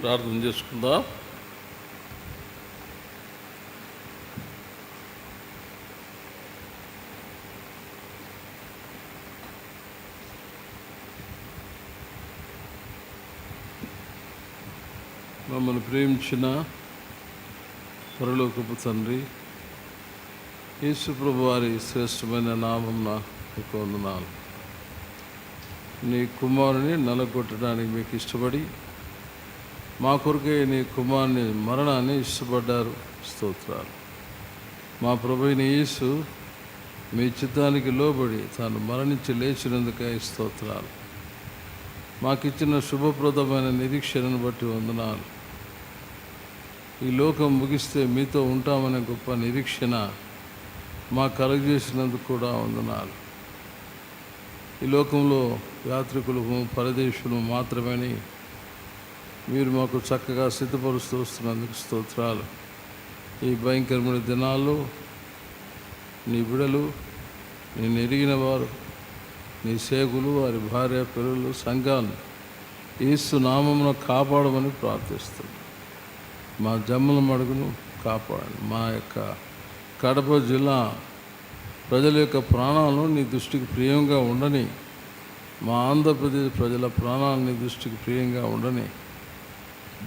ప్రార్థన చేసుకుందాం. మమ్మల్ని ప్రేమించిన పరలోకపు తండ్రి, యేసు ప్రభు వారి శ్రేష్టమైన నామమున మీకు వందనాలు. నీ కుమారుని నలగొట్టడానికి మీకు ఇష్టపడి మా కొరకే నీ కుమారుని మరణాన్ని ఇష్టపడ్డారు. స్తోత్రాలు. మా ప్రభువైన యేసు మీ చిత్తానికి లోబడి తాను మరణించి లేచినందుకే స్తోత్రాలు. మాకిచ్చిన శుభప్రదమైన నిరీక్షణను బట్టి వందనాలు. ఈ లోకం ముగిస్తే మీతో ఉంటామనే గొప్ప నిరీక్షణ మాకు కలుగజేసినందుకు కూడా వందనాలు. ఈ లోకంలో యాత్రికులకు పరదేశులు మాత్రమని మీరు మాకు చక్కగా సిద్ధపరుస్తూ వస్తున్నందుకు స్తోత్రాలు. ఈ భయంకరమైన దినాల్లో నీ బిడలు, నేను ఎరిగిన వారు, నీ సేవకులు, వారి భార్య పిల్లలు, సంఘాన్ని యేసు నామమున కాపాడమని ప్రార్థిస్తున్నాను. మా జమ్మల మడుగును కాపాడండి. మా యొక్క కడప జిల్లా ప్రజల యొక్క ప్రాణాలను నీ దృష్టికి ప్రియంగా ఉండని, మా ఆంధ్రప్రదేశ్ ప్రజల ప్రాణాలను నీ దృష్టికి ప్రియంగా ఉండని,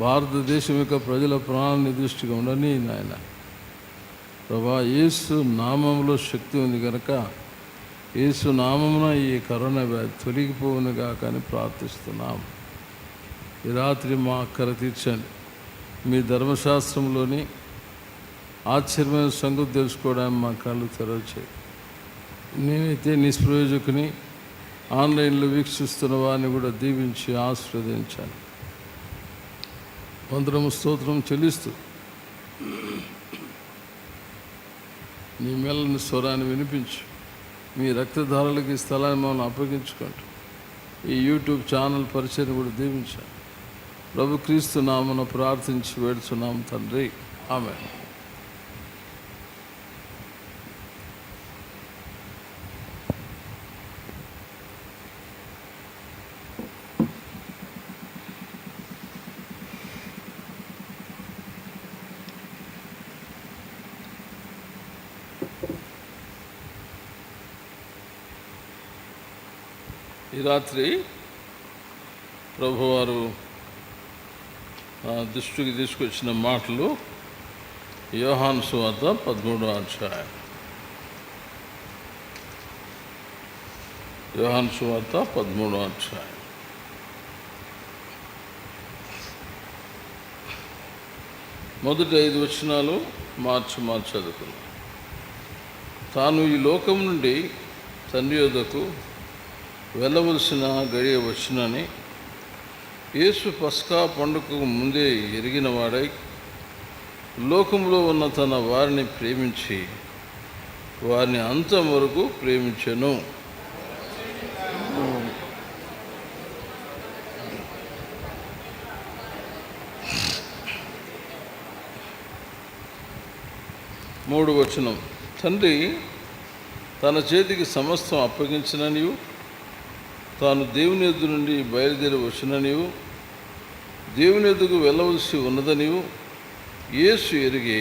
భారతదేశం యొక్క ప్రజల ప్రాణాలను నీ దృష్టిగా ఉండని నాయన. ప్రభా, యేసు నామంలో శక్తి ఉంది కనుక యేసు నామమున ఈ కరోనా వ్యాధి తొలగిపోవునుగా కానీ ప్రార్థిస్తున్నాం. ఈ రాత్రి మా అక్కర తీర్చండి. మీ ధర్మశాస్త్రంలోని ఆశ్చర్యమైన సంగతి తెలుసుకోవడానికి మా కళ్ళు తెరవచేయి. నేనైతే నిష్ప్రయోజకుని ఆన్లైన్లో వీక్షిస్తున్న వారిని కూడా దీవించి ఆశీర్వదించాను. వందనము స్తోత్రం చెల్లిస్తూ నీ మెల్లని స్వరాన్ని వినిపించు. మీ రక్తధారలకి ఈ స్థలాన్ని మనం అప్పగించుకోండి. ఈ యూట్యూబ్ ఛానల్ పరిచయం కూడా దీవించాను. ప్రభు క్రీస్తు నామమున ప్రార్థించి వేడుచున్నాం తండ్రి, ఆమేన్. ఈ రాత్రి ప్రభువారు దృష్టికి తీసుకొచ్చిన మాటలు యోహాను సువార్త 13వ అధ్యాయం. యోహాను సువార్త 13వ అధ్యాయం. మొదటి 5 వచనాలు మార్చి చదువుకున్నాం. తాను ఈ లోకం నుండి తండ్రి యొద్దకు వెళ్ళవలసిన గడియ వచ్చినని యేసు పస్కా పండుగకు ముందే ఎరిగిన వాడై లోకంలో ఉన్న తన వారిని ప్రేమించి వారిని అంతం వరకు ప్రేమించెను. మూడవ వచనం. తండ్రి తన చేతికి సమస్తం అప్పగించిననియు తాను దేవుని ఎద్దు నుండి బయలుదేరి వచ్చిననియు దేవుని ఎద్దుకు వెళ్ళవలసి ఉన్నదనియు యేసు ఎరిగి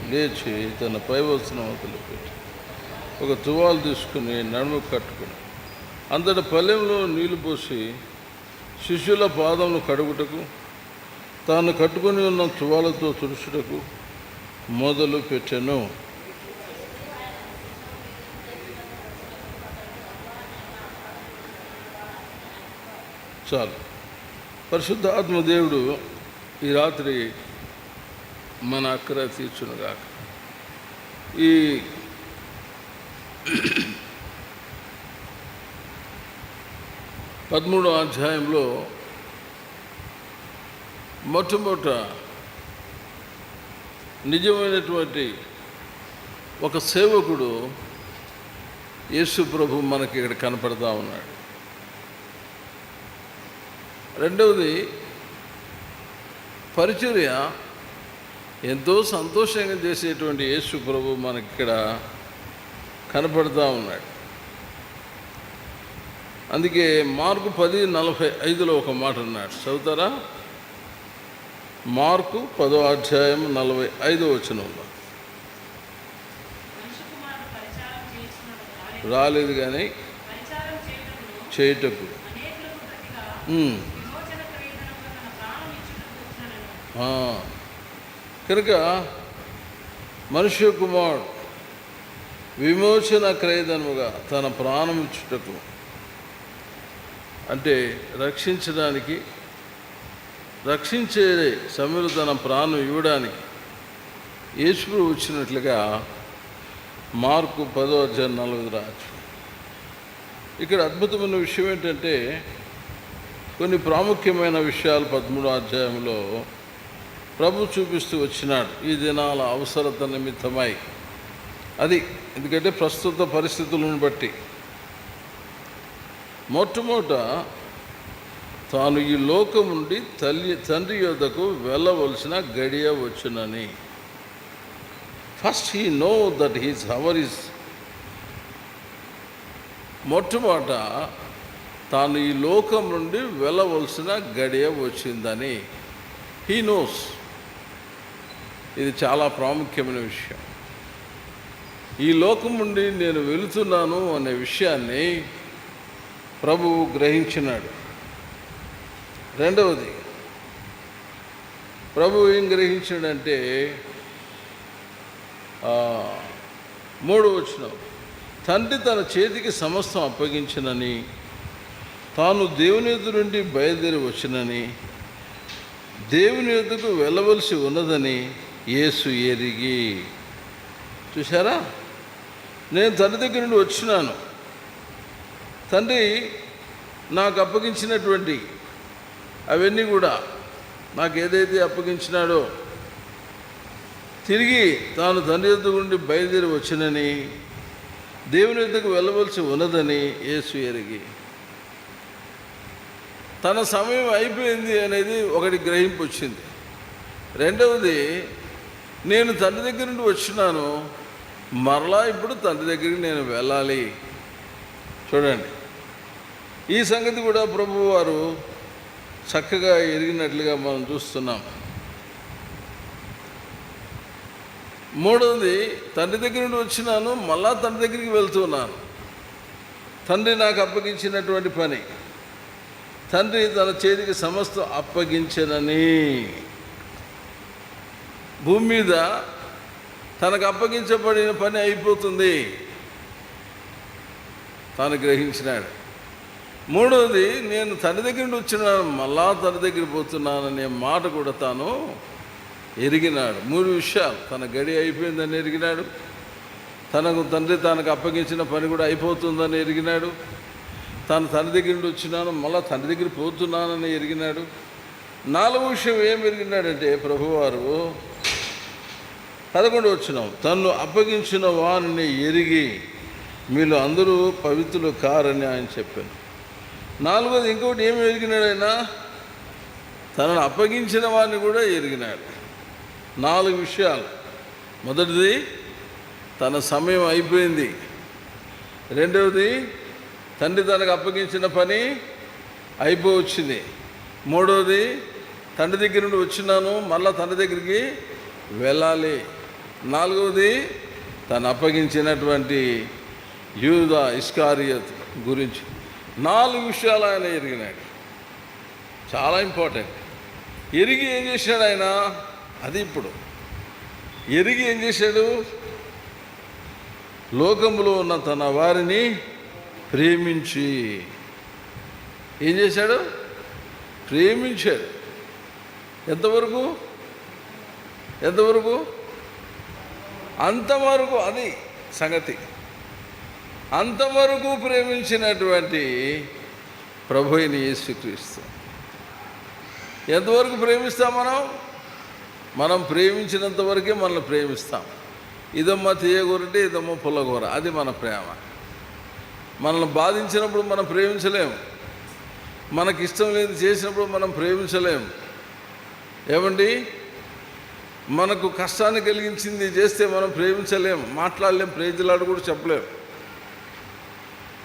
లేచి తన పైవస్త్రం అవతల పెట్టి ఒక తువాలు తీసుకుని నడుము కట్టుకుని అంతటి పల్లెంలో నీళ్లు పోసి శిష్యుల పాదములు కడుగుటకు తాను కట్టుకొని ఉన్న తువాలతో తుడుచుటకు మొదలు పెట్టెను. చాలు. పరిశుద్ధ ఆత్మదేవుడు ఈ రాత్రి మన అక్కర తీర్చునుగాక. ఈ 13వ అధ్యాయంలో మొట్టమొదట నిజమైనటువంటి ఒక సేవకుడు యేసు ప్రభు మనకి ఇక్కడ కనపడతా ఉన్నాడు. రెండవది, పరిచర్య ఎంతో సంతోషంగా చేసేటువంటి యేసు ప్రభు మనకి ఇక్కడ కనపడతా ఉన్నాడు. అందుకే మార్కు 10:45 ఒక మాట అన్నాడు, చదువుతారా? మార్కు 10:45 రాలేదు కానీ చేయుటకు. కనుక మనుష్య కుమారుడు విమోచన క్రయధనముగా తన ప్రాణం ఇచ్చుటకు, అంటే రక్షించడానికి, రక్షించే సమయంలో తన ప్రాణం ఇవ్వడానికి యేసు వచ్చినట్లుగా మార్కు 10:45 రాజు. ఇక్కడ అద్భుతమైన విషయం ఏంటంటే కొన్ని ప్రాముఖ్యమైన విషయాలు 13వ అధ్యాయంలో ప్రభు చూపిస్తూ వచ్చినాడు ఈ దినాల అవసరత నిమిత్తమై. అది ఎందుకంటే ప్రస్తుత పరిస్థితులను బట్టి మొట్టమొదట తాను ఈ లోకం నుండి తండ్రి యొద్దకు వెళ్ళవలసిన గడియ వచ్చునని. First he know that his hour is. మొట్టమొదట తాను ఈ లోకం నుండి వెళ్ళవలసిన గడియ వచ్చిందని హీ నోస్. ఇది చాలా ప్రాముఖ్యమైన విషయం. ఈ లోకం నుండి నేను వెళుతున్నాను అనే విషయాన్ని ప్రభువు గ్రహించినాడు. రెండవది, ప్రభువు ఏం గ్రహించాడంటే 3వ వచనం, తండ్రి తన చేతికి సమస్తం అప్పగించినని, తాను దేవుని ఎదురు నుండి బయలుదేరి వచ్చినని, దేవుని ఎదుకు వెళ్ళవలసి ఉన్నదని యేసు ఎరిగి. చూసారా? నేను తండ్రి దగ్గర నుండి వచ్చినాను, తండ్రి నాకు అప్పగించినటువంటి అవన్నీ కూడా నాకు ఏదైతే అప్పగించినాడో తిరిగి తాను తండ్రి యొద్ద నుండి బయలుదేరి వచ్చినని, దేవుని యొద్దకు వెళ్ళవలసి ఉన్నదని యేసు ఎరిగి. తన సమయం అయిపోయింది అనేది ఒకటి గ్రహింపు వచ్చింది. రెండవది, నేను తండ్రి దగ్గర నుండి వచ్చినాను, మరలా ఇప్పుడు తండ్రి దగ్గరికి నేను వెళ్ళాలి. చూడండి, ఈ సంగతి కూడా ప్రభువు వారు చక్కగా ఎరిగినట్లుగా మనం చూస్తున్నాం. మూడవది, తండ్రి దగ్గర నుండి వచ్చినాను, మళ్ళా తండ్రి దగ్గరికి వెళ్తున్నాను. తండ్రి నాకు అప్పగించినటువంటి పని, తండ్రి తన చేతికి సమస్తం అప్పగించనని. భూమి మీద తనకు అప్పగించబడిన పని అయిపోతుంది, తాను గ్రహించినాడు. మూడవది, నేను తండ్రి దగ్గర నుండి వచ్చినాను, మళ్ళా తండ్రి దగ్గరికి పోతున్నాననే మాట కూడా తాను ఎరిగినాడు. 3 విషయాలు. తన గడి అయిపోయిందని ఎరిగినాడు, తనకు అప్పగించిన పని కూడా అయిపోతుందని ఎరిగినాడు, తాను తండ్రి దగ్గర నుండి వచ్చినాను, మళ్ళీ తండ్రి దగ్గర పోతున్నానని ఎరిగినాడు. 4వ విషయం ఏం ఎరిగినాడంటే ప్రభువారు 11వ వచనం, తన్ను అప్పగించిన వారిని ఎరిగి మీలో అందరూ పవిత్రులు కారని ఆయన చెప్పాను. 4వది ఇంకొకటి ఏమి ఎరిగినాడు ఆయన? తనను అప్పగించిన వారిని కూడా ఎరిగినాడు. 4 విషయాలు. మొదటిది, తన సమయం అయిపోయింది. రెండవది, తండ్రి తనకు అప్పగించిన పని అయిపోవచ్చింది. మూడవది, తండ్రి దగ్గర నుండి వచ్చినాను, మళ్ళా తండ్రి దగ్గరికి వెళ్ళాలి. 4వది, తను అప్పగించినటువంటి యూదా ఇస్కారియత్ గురించి. 4 విషయాలు ఆయన ఎరిగినాడు. చాలా ఇంపార్టెంట్. ఎరిగి ఏం చేశాడు ఆయన? అది ఇప్పుడు ఎరిగి ఏం చేశాడు? లోకంలో ఉన్న తన వారిని ప్రేమించి ఏం చేశాడు? ప్రేమించాడు. ఎంతవరకు? అంతవరకు. అది సంగతి. అంతవరకు ప్రేమించినటువంటి ప్రభు అయిన యేసుక్రీస్తు. ఎంతవరకు ప్రేమిస్తాం మనం ప్రేమించినంత వరకే మనల్ని ప్రేమిస్తాం. ఇదమ్మ తీయగూరంటే ఇదమ్మ పుల్లగూర, అది మన ప్రేమ. మనల్ని బాధించినప్పుడు మనం ప్రేమించలేము, మనకిష్టం లేదు చేసినప్పుడు మనం ప్రేమించలేము. ఏమండి, మనకు కష్టాన్ని కలిగించింది చేస్తే మనం ప్రేమించలేము, మాట్లాడలేం, ప్రేజలాడు కూడా చెప్పలేము.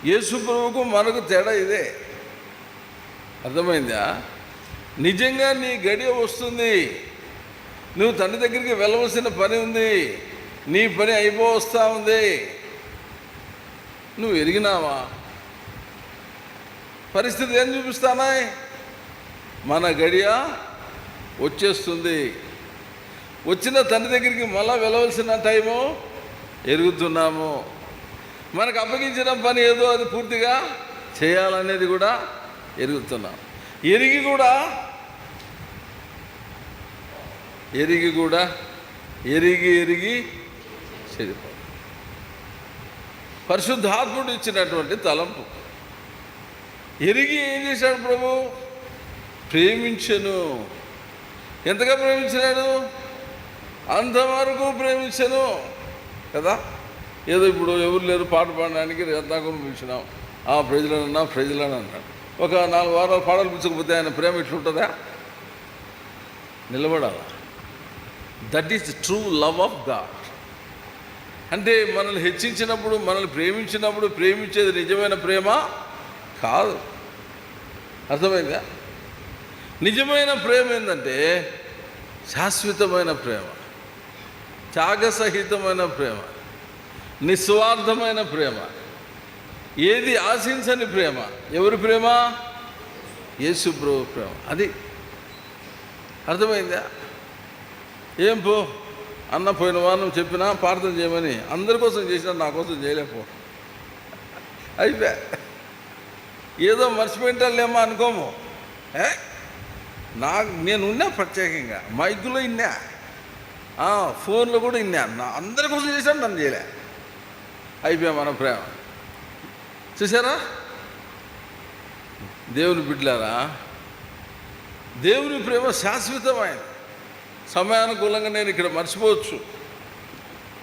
యేసు ప్రభువుకు మనకు తేడా ఇదే. అర్థమైందా? నిజంగా నీ గడియ వస్తుంది, నువ్వు తండ్రి దగ్గరికి వెళ్ళవలసిన పని ఉంది, నీ పని అయిపోవస్తా ఉంది, నువ్వు ఎరిగినావా? పరిస్థితి ఏం చూపిస్తానా? మన గడియ వచ్చేస్తుంది. వచ్చిన తండ్రి దగ్గరికి మళ్ళా వెళ్ళవలసిన టైము ఎరుగుతున్నాము. మనకు అప్పగించిన పని ఏదో అది పూర్తిగా చేయాలనేది కూడా ఎరుగుతున్నాం. ఎరిగి చెడిపో. పరిశుద్ధాత్ముడు ఇచ్చినటువంటి తలంపు. ఎరిగి ఏం చేశాడు ప్రభు? ప్రేమించెను. ఎంతగా ప్రేమించినాడు? అంతవరకు ప్రేమించెను కదా. ఏదో ఇప్పుడు ఎవరు లేరు పాట పాడడానికి రత్నాకం పిలిచినాం, ప్రజలనన్నా అన్నాడు. ఒక 4 వారాలు పాటలు పిలిచకపోతే ఆయన ప్రేమ ఇట్లుంటుందా? నిలబడాలా? That is true love of God. అంటే మనల్ని హెచ్చించినప్పుడు, మనల్ని ప్రేమించినప్పుడు ప్రేమించేది నిజమైన ప్రేమ కాదు. అర్థమైందా? నిజమైన ప్రేమ ఏంటంటే శాశ్వతమైన ప్రేమ, త్యాగసహితమైన ప్రేమ, నిస్వార్థమైన ప్రేమ, ఏది ఆశించని ప్రేమ. ఎవరి ప్రేమ? యేసు ప్రభు ప్రేమ. అది అర్థమైందా? ఏం పో అన్న, పోయిన వారం చెప్పినా ప్రార్థన చేయమని, అందరి కోసం చేసినా నా కోసం చేయలేకపో, అయిపోయా. ఏదో మర్చిపోయింటాలేమో అనుకోము. నేను ఉన్నా ప్రత్యేకంగా, మైకులో ఇన్నా, ఫోన్లో కూడా ఇన్నా, అందరి కోసం చేశాను, నన్ను చేయలే. అయిపోయా మన ప్రేమ. చూసారా? దేవుని బిడ్డలారా, దేవుని ప్రేమ శాశ్వతమైన. సమయానుకూలంగా నేను ఇక్కడ మర్చిపోవచ్చు.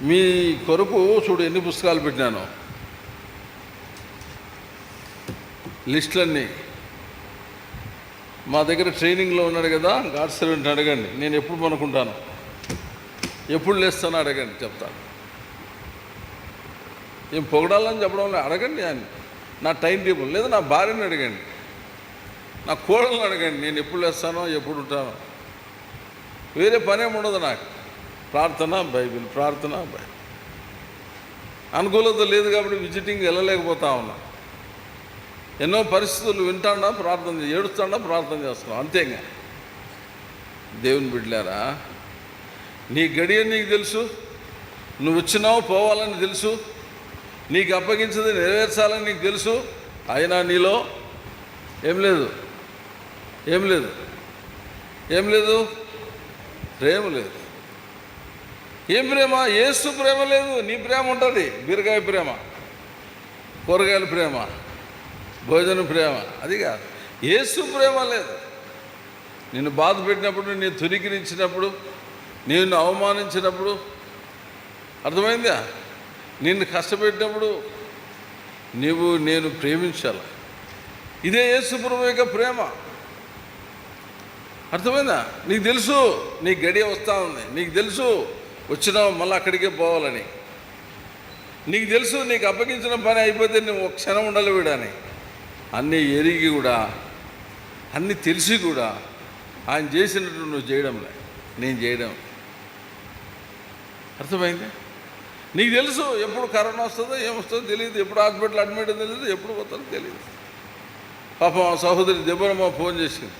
మీ కొరకు చూడు ఎన్ని పుస్తకాలు పెట్టినాను, లిస్టులన్నీ. మా దగ్గర ట్రైనింగ్లో ఉన్నాడు కదా గాడ్ సర్వెంట్, అడగండి. నేను ఎప్పుడు పనుకుంటాను, ఎప్పుడు లేస్తానో అడగండి, చెప్తాను. ఏం పొగడాలని చెప్పడం లేదు, అడగండి. ఆయన నా టైం టేబుల్ లేదా నా భార్యని అడగండి, నా కోడలను అడగండి, నేను ఎప్పుడు లేస్తానో ఎప్పుడు ఉంటానో. వేరే పనేం ఉండదు నాకు. ప్రార్థన బైబిల్, ప్రార్థన బైబిల్. అనుకూలత లేదు కాబట్టి విజిటింగ్ వెళ్ళలేకపోతా ఉన్నా. ఎన్నో పరిస్థితులు వింటాడా ప్రార్థన, ఏడుస్తాడా ప్రార్థన చేస్తున్నాం, అంతేగా. దేవుని బిడ్డలారా, నీ గడియ నీకు తెలుసు, నువ్వు వచ్చినావు పోవాలని తెలుసు, నీకు అప్పగించేది నెరవేర్చాలని నీకు తెలుసు. అయినా నీలో ఏం లేదు, ప్రేమ లేదు. ఏం ప్రేమ? యేసు ప్రేమ లేదు. నీ ప్రేమ ఉంటుంది, బీరకాయ ప్రేమ, కూరగాయల ప్రేమ, భోజనం ప్రేమ, అది కాదు. యేసు ప్రేమ లేదు. నిన్ను బాధ పెట్టినప్పుడు, నేను తునికిరించినప్పుడు, నిన్ను అవమానించినప్పుడు, అర్థమైందా? నిన్ను కష్టపెట్టినప్పుడు నేను ప్రేమించాలి. ఇదే యేసు ప్రభు యొక్క ప్రేమ. అర్థమైందా? నీకు తెలుసు నీ గడియ వస్తూ ఉంది, నీకు తెలుసు వచ్చినావు మళ్ళీ అక్కడికే పోవాలని, నీకు తెలుసు నీకు అప్పగించిన పని అయిపోతే నువ్వు ఒక క్షణం ఉండాలి వీడని. అన్నీ ఎరిగి కూడా, అన్నీ తెలిసి కూడా ఆయన చేసినట్టు నువ్వు చేయడంలే, నేను చేయడం. అర్థమైంది? నీకు తెలుసు ఎప్పుడు కరోనా వస్తుందో ఏమొస్తుందో తెలియదు, ఎప్పుడు హాస్పిటల్ అడ్మిట్ తెలియదు, ఎప్పుడు పోతారో తెలియదు. పాపం సహోదరి దెబ్బరమ్మ ఫోన్ చేసింది,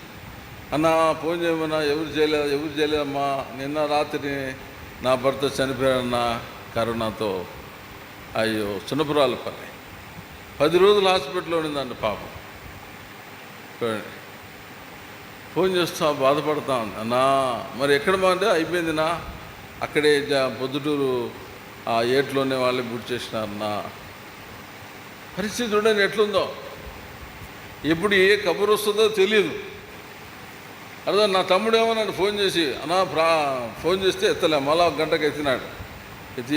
అన్న ఫోన్ చేయమన్నా, ఎవరు చేయలేదమ్మా, నిన్న రాత్రి నా భర్త చనిపోయాడన్న కరోనాతో. అయ్యో, సునపురాలపల్లి 10 రోజులు హాస్పిటల్లో ఉండిందండి పాపం. ఫోన్ చేస్తా బాధపడతా ఉంది. అన్నా మరి ఎక్కడ అంటే అయిపోయిందినా, అక్కడే పొద్దుటూరు ఆ ఏట్లోనే వాళ్ళే బుట్ చేసినారన్నా. పరిస్థితి చూడండి ఎట్లుందో, ఎప్పుడు ఏ కబురు వస్తుందో తెలియదు. అర్థం. నా తమ్ముడేమో నన్ను ఫోన్ చేసి, అన్నా ఫోన్ చేస్తే ఎత్తలే, మళ్ళా 1 గంటకు ఎత్తినాడు.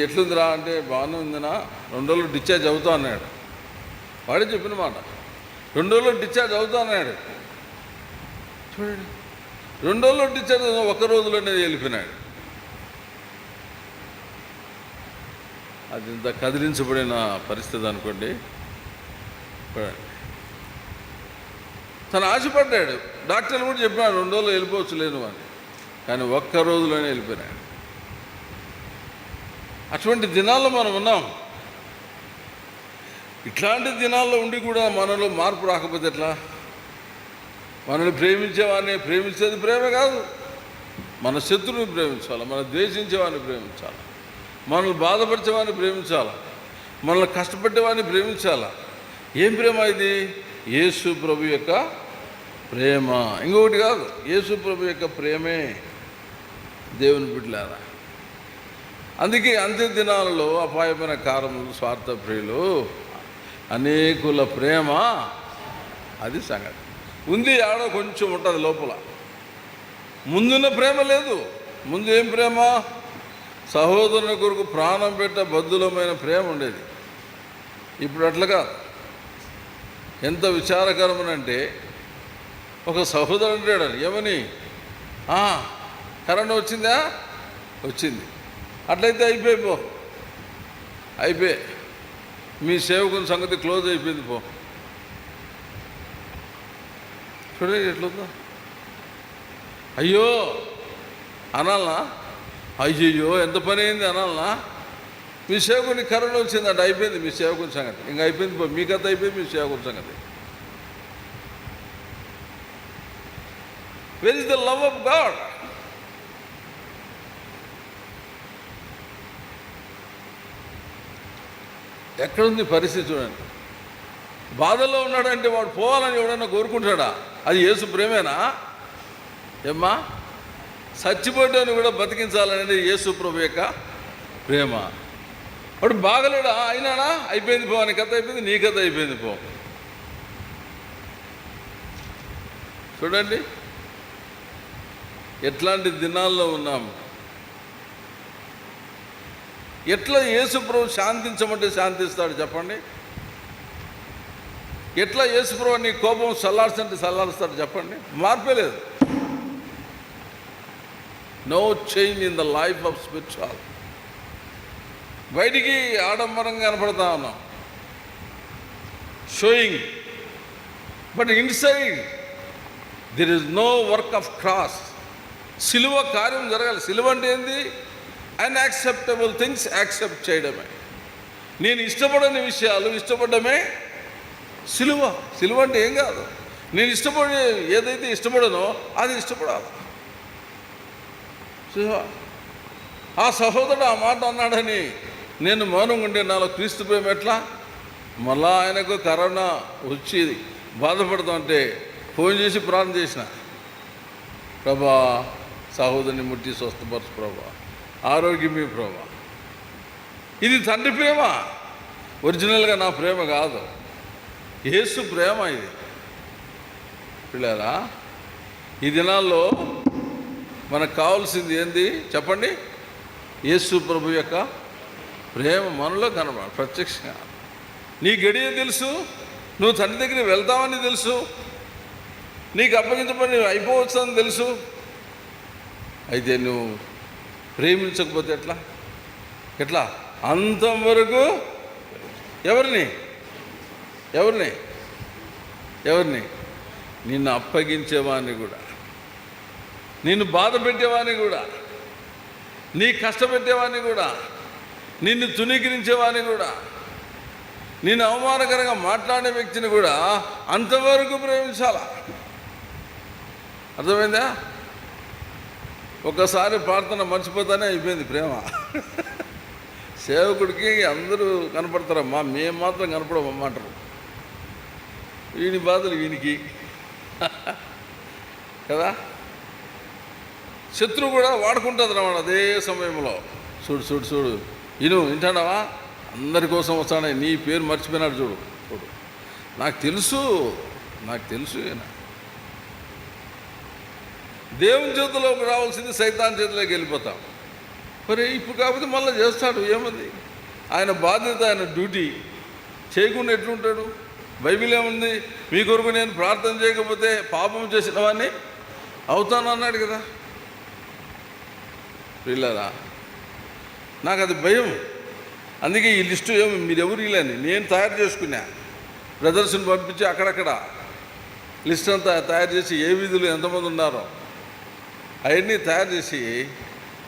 ఎట్లుందిరా అంటే, బాగానే ఉందినా, 2 రోజులు డిశ్చార్జ్ అవుతా అన్నాడు. వాడే చెప్పిన మాట, 2 రోజులు డిశ్చార్జ్ అవుతా అన్నాడు. చూడండి, 2 రోజుల్లో డిశ్చార్జ్, 1 రోజులోనే వెళ్ళిపోయినాడు. అది ఇంత కదిలించబడిన పరిస్థితి అనుకోండి. తను ఆశపడ్డాడు. డాక్టర్లు కూడా చెప్పినాడు 2 రోజులు వెళ్ళిపోవచ్చు లేను అని, కానీ ఒక్క రోజులోనే వెళ్ళిపోయినాడు. అటువంటి దినాల్లో మనం ఉన్నాం. ఇట్లాంటి దినాల్లో ఉండి కూడా మనలో మార్పు రాకపోతే ఎట్లా? మనల్ని ప్రేమించేవాడిని ప్రేమించేది ప్రేమ కాదు, మన శత్రువుని ప్రేమించాలి, మనం ద్వేషించేవాడిని ప్రేమించాలి, మనల్ని బాధపరిచేవాడిని ప్రేమించాలి, మనల్ని కష్టపెట్టేవాడిని ప్రేమించాలి. ఏం ప్రేమ ఇది? యేసు ప్రభు యొక్క ప్రేమ, ఇంకొకటి కాదు. యేసు ప్రభు యొక్క ప్రేమే దేవుని బిడ్డలారా. అందుకే అంత్య దినాలలో అపాయమైన కారములు, స్వార్థ ప్రియులు, అనేకుల ప్రేమ, అది సంగతి. ఉంది ఆడో కొంచెం ఉంటుంది లోపల, ముందున్న ప్రేమ లేదు. ముందు ఏం ప్రేమ? సహోదరుని కొరకు ప్రాణం పెట్ట బద్దులమైన ప్రేమ ఉండేది. ఇప్పుడు అట్లుగా ఎంత విచారకరమనంటే, ఒక సహోదరుడు అంటాడు, ఏమని, కరెంట్ వచ్చిందా? వచ్చింది. అట్లయితే అయిపోయి మీ సేవకుని సంగతి క్లోజ్ అయిపోయింది పో. చూడండి ఎట్లుందో. అయ్యో అనాలనా? అయ్యయ్యో ఎంత పని అయింది అనాలనా? మీ సేవకుని కరెంట్ వచ్చిందంట, అయిపోయింది మీ సేవకుని సంగతి, ఇంకా అయిపోయింది పో, మీ కథ అయిపోయింది, మీ సేవకుని సంగతి. Where is the love of God? ఎక్కడుంది పరిస్థితి? చూడండి. బాధల్లో ఉన్నాడంటే వాడు పోవాలని ఎవడన్నా కోరుకుంటాడా? అది యేసు ప్రేమేనా? ఏమ్మా, చచ్చిపోయాని కూడా బతికించాలనేది యేసు ప్రభు యొక్క ప్రేమ. వాడు బాగలేడా? అయినాడా? అయిపోయింది పో, అని కథ అయిపోయింది, నీ కథ అయిపోయింది పో. చూడండి ఎట్లాంటి దినాల్లో ఉన్నాము. ఎట్లా యేసు ప్రభు శాంతించమంటే శాంతిస్తాడు చెప్పండి? ఎట్లా యేసు ప్రభు నీ కోపం చల్లార్చంటే చల్లారుస్తాడు చెప్పండి? మార్పే లేదు. No change in the life of spiritual. బయటికి ఆడంబరంగా కనపడతా ఉన్నాం, showing, but inside there is no work of cross. సిలువ కార్యం జరగాలి. సిలువ అంటే ఏంది? అన్యాక్సెప్టబుల్ థింగ్స్ యాక్సెప్ట్ చేయడమే. నేను ఇష్టపడని విషయాలు ఇష్టపడమే సిలువ. సిలువ అంటే ఏం కాదు, నేను ఇష్టపడే ఏదైతే ఇష్టపడనో అది ఇష్టపడాలి. ఆ సహోదరుడు ఆ మాట అన్నాడని నేను మౌనంగా ఉండే నాలో క్రీస్తు ప్రేమ ఎట్లా? మళ్ళా ఆయనకు కరోనా వచ్చి బాధపడుతుంటే ఫోన్ చేసి ప్రార్థన చేసిన, ప్రభా సహోదరుని ముట్టి స్వస్థపరచు ప్రభా, ఆరోగ్యమే ప్రభా. ఇది తండ్రి ప్రేమ, ఒరిజినల్గా నా ప్రేమ కాదు, యేసు ప్రేమ ఇది. పిల్లరా, ఈ దినాల్లో మనకు కావాల్సింది ఏంది చెప్పండి? యేసు ప్రభు యొక్క ప్రేమ మనలో కనబడాలి ప్రత్యక్షంగా. నీ గడియ తెలుసు, నువ్వు తండ్రి దగ్గరికి వెళ్తావని తెలుసు, నీకు అప్పగించబడి నువ్వు అయిపోవచ్చని తెలుసు. అయితే నువ్వు ప్రేమించకపోతే ఎట్లా? అంతవరకు ఎవరిని నిన్ను అప్పగించేవాడిని కూడా, నిన్ను బాధ పెట్టేవాడిని కూడా, నీ కష్టపెట్టేవాడిని కూడా, నిన్ను తునీకరించేవాడిని కూడా, నిన్ను అవమానకరంగా మాట్లాడే వ్యక్తిని కూడా అంతవరకు ప్రేమించాలా. అర్థమైందా? ఒకసారి ప్రార్థన మర్చిపోతానే అయిపోయింది ప్రేమ. సేవకుడికి అందరూ కనపడతారమ్మా, మేము మాత్రం కనపడమంటారు. వీని బాధలు వీనికి కదా. శత్రువు కూడా వాడుకుంటుంది అన్నమాట అదే సమయంలో. చూడు వింటాడావా, అందరి కోసం వస్తాడే, నీ పేరు మర్చిపోయినాడు చూడు. నాకు తెలుసు దేవుని చేతిలోకి రావాల్సింది సైతాన్ చేతిలోకి వెళ్ళిపోతాం. మరి ఇప్పుడు కాకపోతే మళ్ళీ చేస్తాడు, ఏముంది? ఆయన బాధ్యత, ఆయన డ్యూటీ. చేయకుండా ఎట్లుంటాడు? బైబిల్ ఏముంది? మీ కొరకు నేను ప్రార్థన చేయకపోతే పాపం చేసిన వాడిని అవుతాను అన్నాడు కదా. పిల్లరా, నాకు అది భయం. అందుకే ఈ లిస్టు మీరెవరు ఇలాని నేను తయారు చేసుకున్నా. బ్రదర్స్ని పంపించి అక్కడక్కడ లిస్ట్ అంతా తయారు చేసి ఏ వీధులు ఎంతమంది ఉన్నారో అవన్నీ తయారు చేసి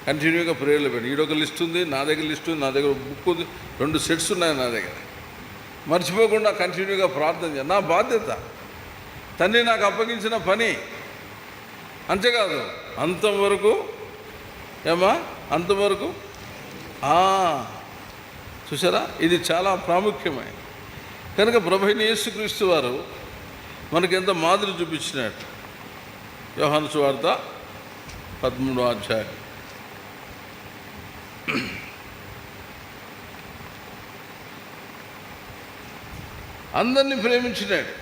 కంటిన్యూగా ప్రేయర్లు పెట్టి ఈడొక లిస్ట్ ఉంది, నా దగ్గర లిస్ట్ ఉంది, నా దగ్గర బుక్ ఉంది, 2 సెట్స్ ఉన్నాయి నా దగ్గర. మర్చిపోకుండా కంటిన్యూగా ప్రార్థన చేయాలి. నా బాధ్యత, తండ్రి నాకు అప్పగించిన పని. అంతేకాదు అంతవరకు అంతవరకు చూసారా, ఇది చాలా ప్రాముఖ్యమైన. కనుక ప్రభువైన యేసుక్రీస్తు వారు మనకి ఎంత మాదిరి చూపించినాడు. యోహాను సువార్త 13వ అధ్యాయం. అందరినీ ప్రేమించినాడు,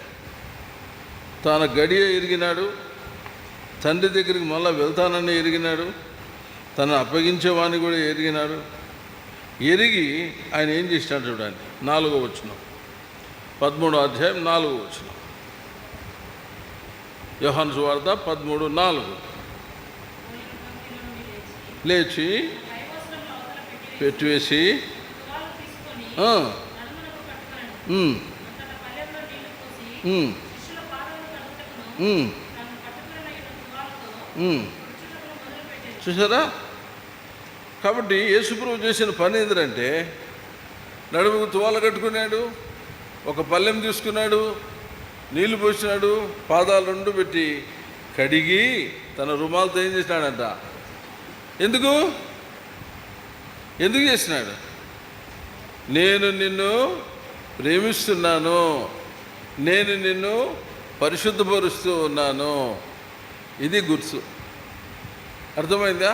తన గడియ ఎరిగినాడు, తండ్రి దగ్గరికి మళ్ళీ వెళ్తానని ఎరిగినాడు, తను అప్పగించేవాడిని కూడా ఎరిగినాడు. ఎరిగి ఆయన ఏం చేసినాడు చూడండి. 4వ వచనం, 13వ అధ్యాయం 4వ వచనం. యోహాను సువార్త 13:4. లేచి పెట్టివేసి చూసారా. కాబట్టి యేసుప్రభు చేసిన పని ఏంటంటే నడుముకు తువాల కట్టుకున్నాడు, ఒక పళ్ళెం తీసుకున్నాడు, నీళ్లు పోసినాడు, పాదాలు 2 పెట్టి కడిగి తన రుమాలతో ఏం చేసినాడంట. ఎందుకు చేసినాడు? నేను నిన్ను ప్రేమిస్తున్నాను, నేను నిన్ను పరిశుద్ధపరుస్తూ ఉన్నాను. ఇది గుర్తు. అర్థమైందా?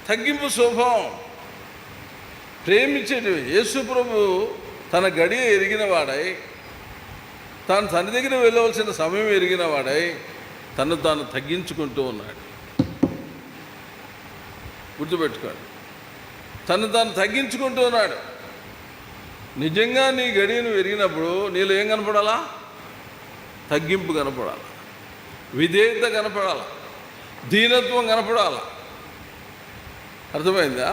తగ్గింపు స్వభావం, ప్రేమించేది. యేసు ప్రభు తన గడియ ఎరిగిన వాడై, తాను తన దగ్గర వెళ్ళవలసిన సమయం ఎరిగిన వాడై తను తాను తగ్గించుకుంటూ ఉన్నాడు. గుర్తుపెట్టుకోండి, తను తాను తగ్గించుకుంటూ ఉన్నాడు. నిజంగా నీ గడియను ఎరిగినప్పుడు నీలో ఏం కనపడాలా? తగ్గింపు కనపడాలి, విధేయత కనపడాలి, దీనత్వం కనపడాలి. అర్థమైందా?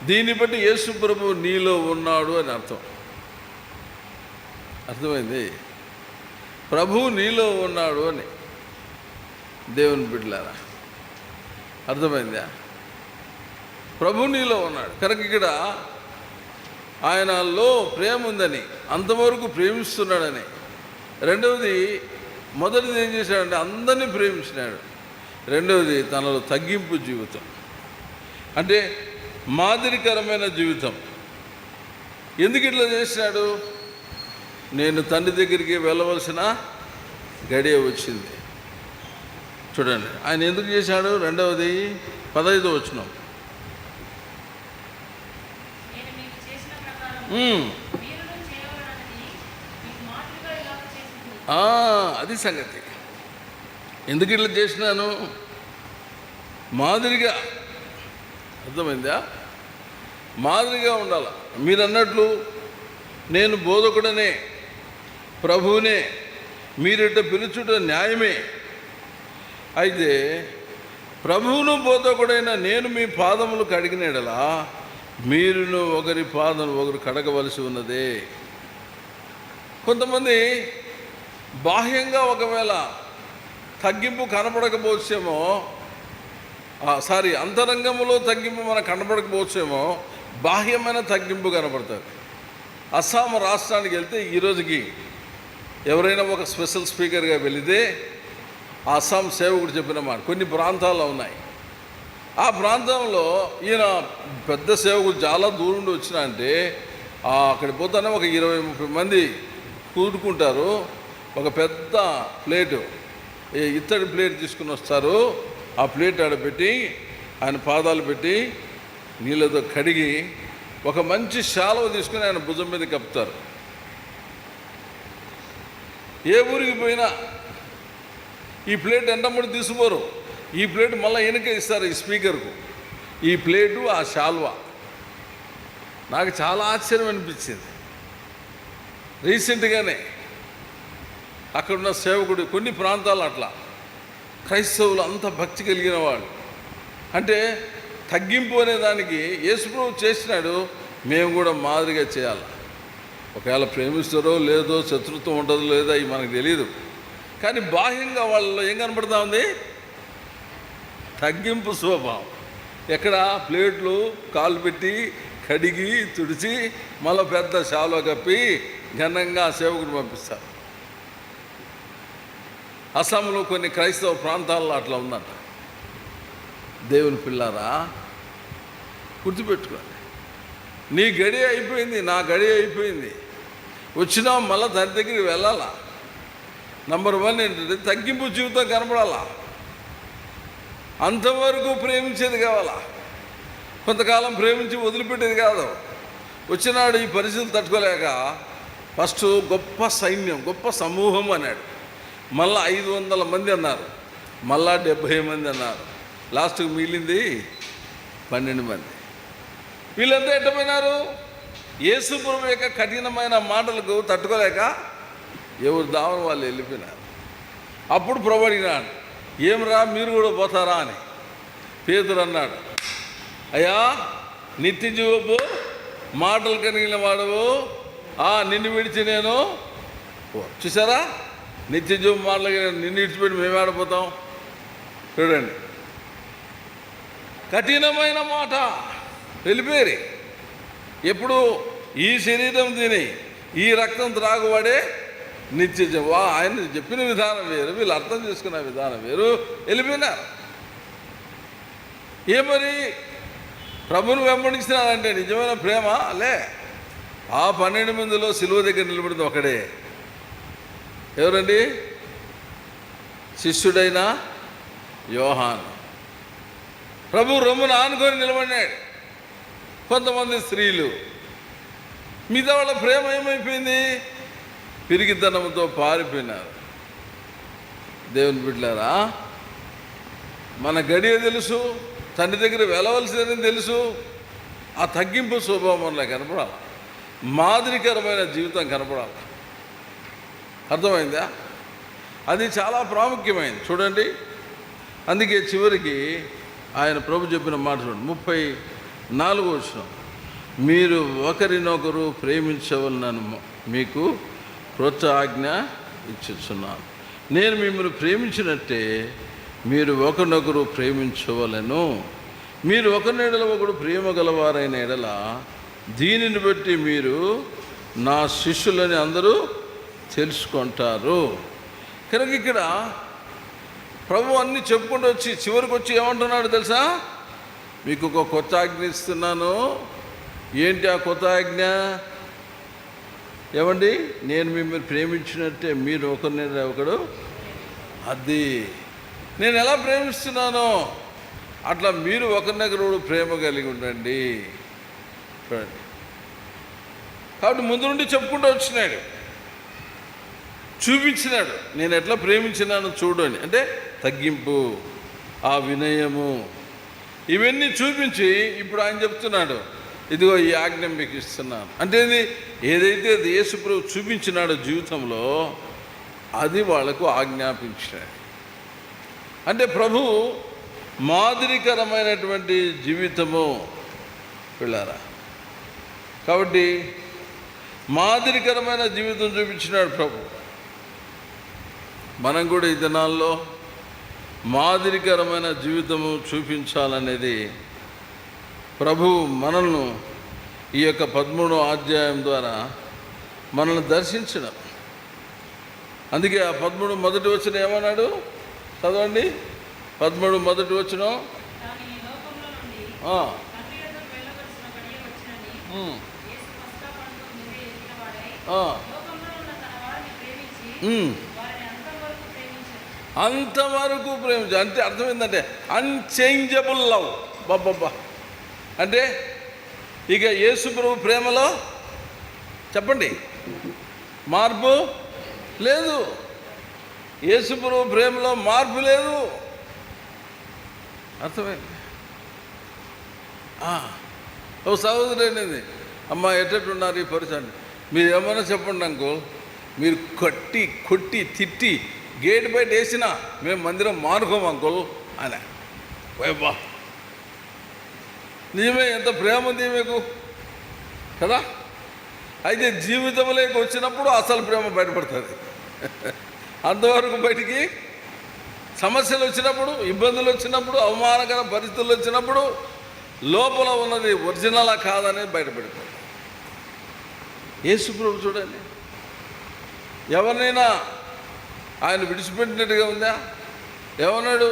దీన్ని బట్టి యేసు ప్రభువు నీలో ఉన్నాడు అని అర్థం. అర్థమైంది? ప్రభువు నీలో ఉన్నాడు అని. దేవుని బిడ్డలారా, అర్థమైందా? ప్రభు నీలో ఉన్నాడు కనుక ఇక్కడ ఆయనలో ప్రేమ ఉందని, అంతవరకు ప్రేమిస్తున్నాడని. రెండవది, మొదటిది ఏం చేశాడంటే అందరినీ ప్రేమించినాడు. రెండవది తనలో తగ్గింపు జీవితం, అంటే మాదిరికరమైన జీవితం. ఎందుకు ఇట్లా చేసినాడు? నేను తండ్రి దగ్గరికి వెళ్ళవలసిన గడియ వచ్చింది. చూడండి ఆయన ఎందుకు చేశాడు. రెండవది 15వ వచనం. అది సంగతి. ఎందుకు ఇట్లా చేసినాను? మాదిరిగా. అర్థమైందా? మాదిరిగా ఉండాలి. మీరు అన్నట్లు నేను బోధకుడనే, ప్రభువునే, మీరిట పిలుచుట న్యాయమే. అయితే ప్రభువును బోధకుడైన నేను మీ పాదములు కడిగినడలా మీరును ఒకరి పాదములు ఒకరు కడగవలసి ఉన్నదే. కొంతమంది బాహ్యంగా ఒకవేళ తగ్గింపు కనపడకపోవచ్చేమో, అంతరంగంలో తగ్గింపు మనకు కనపడకపోవచ్చేమో, బాహ్యమైన తగ్గింపు కనపడుతుంది. అస్సాం రాష్ట్రానికి వెళ్తే ఈరోజుకి ఎవరైనా ఒక స్పెషల్ స్పీకర్గా వెళితే అస్సాం సేవకుడు చెప్పిన మాట కొన్ని ప్రాంతాల్లో ఉన్నాయి. ఆ ప్రాంతంలో ఈయన పెద్ద సేవకుడు చాలా దూరం నుండి వచ్చినా అంటే అక్కడికి పోతానే ఒక 20-30 మంది కూడుకుంటారు. ఒక పెద్ద ప్లేటు, ఇత్తడి ప్లేట్ తీసుకుని వస్తారు. ఆ ప్లేట్ ఆడబెట్టి ఆయన పాదాలు పెట్టి నీళ్ళతో కడిగి ఒక మంచి శాలువ తీసుకుని ఆయన భుజం మీద కప్పుతారు. ఏ ఊరికి పోయినా ఈ ప్లేట్ ఎండముడి తీసుకోరు. ఈ ప్లేట్ మళ్ళీ వెనక ఇస్తారు ఈ స్పీకర్కు. ఈ ప్లేటు, ఆ శాలువా. నాకు చాలా ఆశ్చర్యం అనిపించింది. రీసెంట్గానే అక్కడున్న సేవకుడు కొన్ని ప్రాంతాలు అట్లా క్రైస్తవులు అంత భక్తి కలిగిన వాళ్ళు. అంటే తగ్గింపు అనే దానికి యేసుప్రభు చేసినాడు, మేము కూడా మాదిరిగా చేయాలి. ఒకవేళ ప్రేమిస్తారో లేదో, శత్రుత్వం ఉంటుందో లేదో అవి మనకు తెలియదు. కానీ బాహ్యంగా వాళ్ళలో ఏం కనపడుతూ ఉంది? తగ్గింపు స్వభావం. ఎక్కడ ప్లేట్లు కాళ్ళు పెట్టి కడిగి తుడిచి మళ్ళీ పెద్ద శాలో కప్పి ఘనంగా సేవకుని పంపిస్తారు. అస్సాంలో కొన్ని క్రైస్తవ ప్రాంతాల్లో అట్లా ఉందంట. దేవుని పిల్లారా, గుర్తుపెట్టుకోండి, నీ గడి అయిపోయింది, నా గడి అయిపోయింది. వచ్చినా మళ్ళీ దాని దగ్గరికి వెళ్ళాలా. నంబర్ 1 ఏంటంటే తగ్గింపు జీవితం కనపడాలా. అంతవరకు ప్రేమించేది కావాలా. కొంతకాలం ప్రేమించి వదిలిపెట్టేది కాదు. వచ్చినాడు ఈ పరిస్థితులు తట్టుకోలేక ఫస్ట్ గొప్ప సైన్యం, గొప్ప సమూహం అన్నాడు. మళ్ళా 500 మంది అన్నారు, మళ్ళా 70 మంది అన్నారు, లాస్ట్కి మిగిలింది 12 మంది. వీళ్ళంతా ఎట్టపోయినారు? యేసు ప్రభువు యొక్క కఠినమైన మాటలకు తట్టుకోలేక ఎవరు దావని వాళ్ళు వెళ్ళిపోయినారు. అప్పుడు ప్రభు అడిగినాడు, ఏమరా మీరు కూడా పోతారా అని. పేతురు అన్నాడు, అయ్యా నిత్య జీవపు మాటలు కలిగిన వాడవు, నిన్ను విడిచి నేను చూసారా, నిత్య జీవం మాటలు నిన్ను విడిచిపెట్టి మేము ఆడిపోతాం. చూడండి, కఠినమైన మాట. వెళ్ళిపోయారు. ఎప్పుడు ఈ శరీరం తిని ఈ రక్తం త్రాగువాడే నిత్య జీవం. ఆయన చెప్పిన విధానం వేరు, వీళ్ళు అర్థం చేసుకున్న విధానం వేరు. వెళ్ళిపోయినారు. మరి ప్రభుని వెంబడించినారంటే నిజమైన ప్రేమ లే. ఆ 12 మందిలో సిలువ దగ్గర నిలబడింది ఒకడే. ఎవరండి? శిష్యుడైన యోహాను. ప్రభు రొమ్మును ఆనుకొని నిలబడినాడు. కొంతమంది స్త్రీలు. మిగతా వాళ్ళ ప్రేమ ఏమైపోయింది? పిరిగితనంతో పారిపోయినారు. దేవుని బిడ్డలారా, మన గడియ తెలుసు, తండ్రి దగ్గర వెళ్ళవలసిందని తెలుసు. ఆ తగ్గింపు స్వభావం మనలో కనపడాలి. మాదిరికరమైన జీవితం కనపడాలి. అర్థమైందా? అది చాలా ప్రాముఖ్యమైనది. చూడండి, అందుకే చివరికి ఆయన ప్రభు చెప్పిన మాట చూడండి, 34వ వచనం, మీరు ఒకరినొకరు ప్రేమించవలనని మీకు క్రొత్త ఆజ్ఞ ఇచ్చుచున్నాను. నేను మిమ్మల్ని ప్రేమించినట్టే మీరు ఒకరినొకరు ప్రేమించవలను. మీరు ఒకరిని ఎడల ఒకడు ప్రేమ గలవారైన ఎడల దీనిని బట్టి మీరు నా శిష్యులని అందరూ తెలుసుకుంటారు. కనుక ఇక్కడ ప్రభు అన్నీ చెప్పుకుంటూ వచ్చి చివరికి వచ్చి ఏమంటున్నాడు తెలుసా? మీకు ఒక కొత్త ఆజ్ఞ ఇస్తున్నాను. ఏంటి ఆ కొత్త ఆజ్ఞ? ఏమండి, నేను మిమ్మల్ని ప్రేమించినట్టే మీరు ఒకరిని ఒకడు. అది నేను ఎలా ప్రేమిస్తున్నానో అట్లా మీరు ఒకరినొకరు ప్రేమ కలిగి ఉండండి. చూడండి, కాబట్టి ముందు నుండి చెప్పుకుంటూ వచ్చినాడు, చూపించినాడు, నేను ఎట్లా ప్రేమించినాను చూడండి. అంటే తగ్గింపు, ఆ వినయము, ఇవన్నీ చూపించి ఇప్పుడు ఆయన చెప్తున్నాడు, ఇదిగో ఈ ఆజ్ఞ మీకు ఇస్తున్నాను. అంటే ఏదైతే యేసు ప్రభు చూపించినాడో జీవితంలో అది వాళ్లకు ఆజ్ఞాపించినాడు. అంటే ప్రభు మాదిరికరమైనటువంటి జీవితము పిల్లారా. కాబట్టి మాదిరికరమైన జీవితం చూపించినాడు ప్రభు. మనం కూడా ఈ దినాల్లో మాదిరికరమైన జీవితము చూపించాలనేది ప్రభు మనల్ని ఈ యొక్క 13వ అధ్యాయం ద్వారా మనల్ని దర్శించడం. అందుకే ఆ 13 మొదటి వచనం ఏమన్నాడు? చదవండి, 13 మొదటి వచనం. అంతవరకు ప్రేమించు. అంటే అర్థం ఏంటంటే అన్చేంజబుల్ లవ్. బాబ్బా, అంటే ఇక యేసు ప్రభు ప్రేమలో చెప్పండి మార్పు లేదు. యేసు ప్రభు ప్రేమలో మార్పు లేదు. అర్థమైంది? ఓ సహోదరు అనేది, అమ్మ ఎట్టట్టున్నారు ఈ పరిస్థితి, మీరు ఏమైనా చెప్పండి అంకుల్, మీరు కొట్టి తిట్టి గేట్ బయట వేసినా మేము మందిరం మానుకోం అంకుల్ అని. వైబా, నిజమే, ఎంత ప్రేమ ఉంది మీకు కదా. అయితే జీవితంలోకి వచ్చినప్పుడు అసలు ప్రేమ బయటపడుతుంది. అంతవరకు బయటికి సమస్యలు వచ్చినప్పుడు, ఇబ్బందులు వచ్చినప్పుడు, అవమానకర పరిస్థితులు వచ్చినప్పుడు లోపల ఉన్నది ఒరిజినలా కాదనేది బయటపడిపోతుంది. యేసు ప్రభు చూడండి, ఎవరినైనా ఆయన విడిచిపెట్టినట్టుగా ఉందా? ఏమన్నాడు?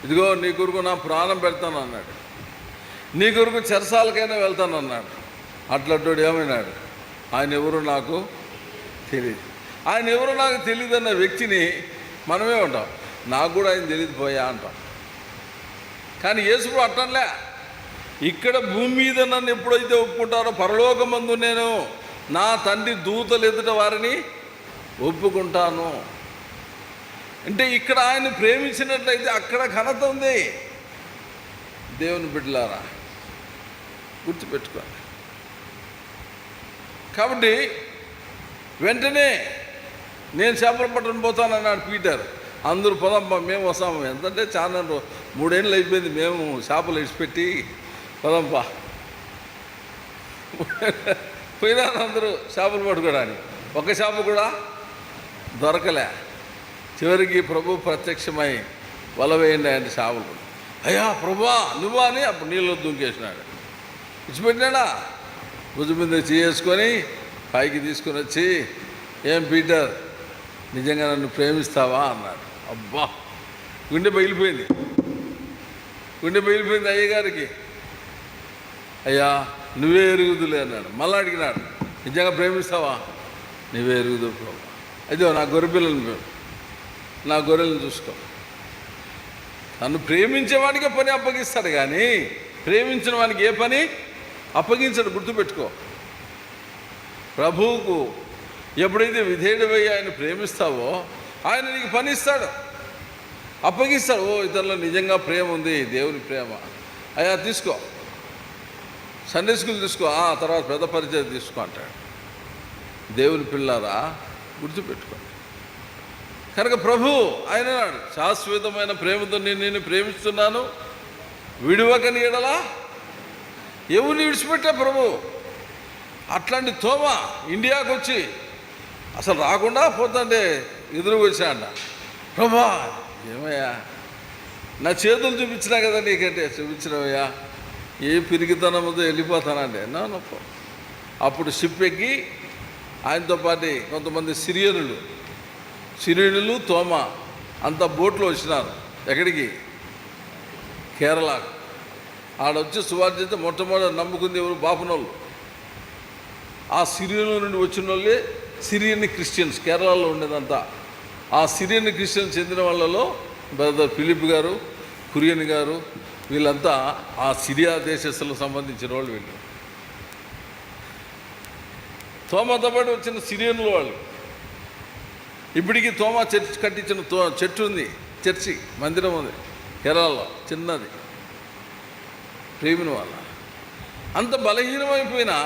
ఇదిగో నీ కొరకు నా ప్రాణం పెడతాను అన్నాడు, నీ కొరకు చెరసాలకైనా వెళ్తాను అన్నాడు. అట్లాంటి ఏమైనాడు? ఆయన ఎవరు నాకు తెలియదు. ఆయన ఎవరు నాకు తెలియదు అన్న వ్యక్తిని మనమే ఉంటాం, నాకు కూడా ఆయన తెలియదు పోయా అంటాం. కానీ యేసు అట్టంలే, ఇక్కడ భూమి మీద నన్ను ఎప్పుడైతే ఒప్పుకుంటారో పరలోకమందు నేను నా తండ్రి దూతలు ఎదుట వారిని ఒప్పుకుంటాను. అంటే ఇక్కడ ఆయన ప్రేమించినట్లయితే అక్కడ ఘనత ఉంది. దేవుని బిడ్డలారా గుర్తుపెట్టుకోండి. కాబట్టి వెంటనే నేను చేపలు పట్టడం పోతానన్నాడు పీటర్. అందరూ పదంపా మేము వస్తాము. ఎంతంటే చాలా 3 ఏళ్ళు అయిపోయింది మేము చేపలు ఇడిచిపెట్టి, పదంపా పోయినారు అందరూ చేపలు పట్టుకోవడానికి. ఒక చేప కూడా దొరకలే. చివరికి ప్రభు ప్రత్యక్షమై వల వేయండి అంటే చేపలు. అయ్యా ప్రభా నువ్వా అని అప్పుడు నీళ్ళు దుంకేసినాడు. ఇచ్చిపెట్టినాడా? భుజం మీద చేసుకొని పైకి తీసుకొని వచ్చి, ఏం పీటర్ నిజంగా నన్ను ప్రేమిస్తావా అన్నాడు. అబ్బా గుండె బయలిపోయింది అయ్యగారికి. అయ్యా నువ్వే ఎరుగుదులే అన్నాడు. మళ్ళీ అడిగినాడు, నిజంగా ప్రేమిస్తావా? నువ్వే ఎరుగుదు ప్రభు. అయితే నా గొర్రెలను చూసుకో. నన్ను ప్రేమించేవాడికే పని అప్పగిస్తాడు, కానీ ప్రేమించిన వానికి ఏ పని అప్పగించడు. గుర్తుపెట్టుకో. ప్రభువుకు ఎప్పుడైతే విధేయుడివై ఆయన ప్రేమిస్తావో ఆయన నీకు పని ఇస్తాడు, అప్పగిస్తాడు. ఓ ఇతరులో నిజంగా ప్రేమ ఉంది, దేవుని ప్రేమ. అయ్యా తీసుకో, సండే స్కూల్ తీసుకో, తర్వాత పెద్ద పరిచయం తీసుకో అంటాడు. దేవుని పిల్లారా గుర్తుపెట్టుకోండి. కనుక ప్రభు ఆయన అన్నాడు, శాశ్వతమైన ప్రేమతో నేను ప్రేమిస్తున్నాను, విడివకని ఎడలా ఎవరిని విడిచిపెట్టా ప్రభు. అట్లాంటి తోమ ఇండియాకు వచ్చి అసలు రాకుండా పోతుంటే ఎదురుకు వచ్చాడ. ప్రభా ఏమయ్యా నా చేతులు చూపించినా కదా నీకంటే, చూపించినవయ్యా ఏ పిరిగితనంతో వెళ్ళిపోతానండి నొప్ప. అప్పుడు షిప్ ఎక్కి ఆయనతో పాటు కొంతమంది సిరియనులు తోమ అంతా బోట్లో వచ్చినారు. ఎక్కడికి? కేరళ. ఆడొచ్చి సువార్త చేస్తే మొట్టమొదటి నమ్ముకుంది ఎవరు? బాపునోళ్ళు. ఆ సిరియన్ల నుండి వచ్చిన వాళ్ళే సిరియన్ క్రిస్టియన్స్. కేరళలో ఉండేదంతా ఆ సిరియన్ క్రిస్టియన్స్ చెందిన వాళ్ళలో బ్రదర్ ఫిలిప్ గారు, కురియన్ గారు, వీళ్ళంతా ఆ సిరియా దేశస్తులకు సంబంధించిన వాళ్ళు. వీళ్ళు తోమాతో పాటు వచ్చిన సిరియన్లు వాళ్ళు. ఇప్పటికీ తోమా చర్చి కట్టించిన చెట్టు ఉంది, చర్చి మందిరం ఉంది కేరళలో, చిన్నది. ప్రేమిన వాళ్ళ అంత బలహీనమైపోయినా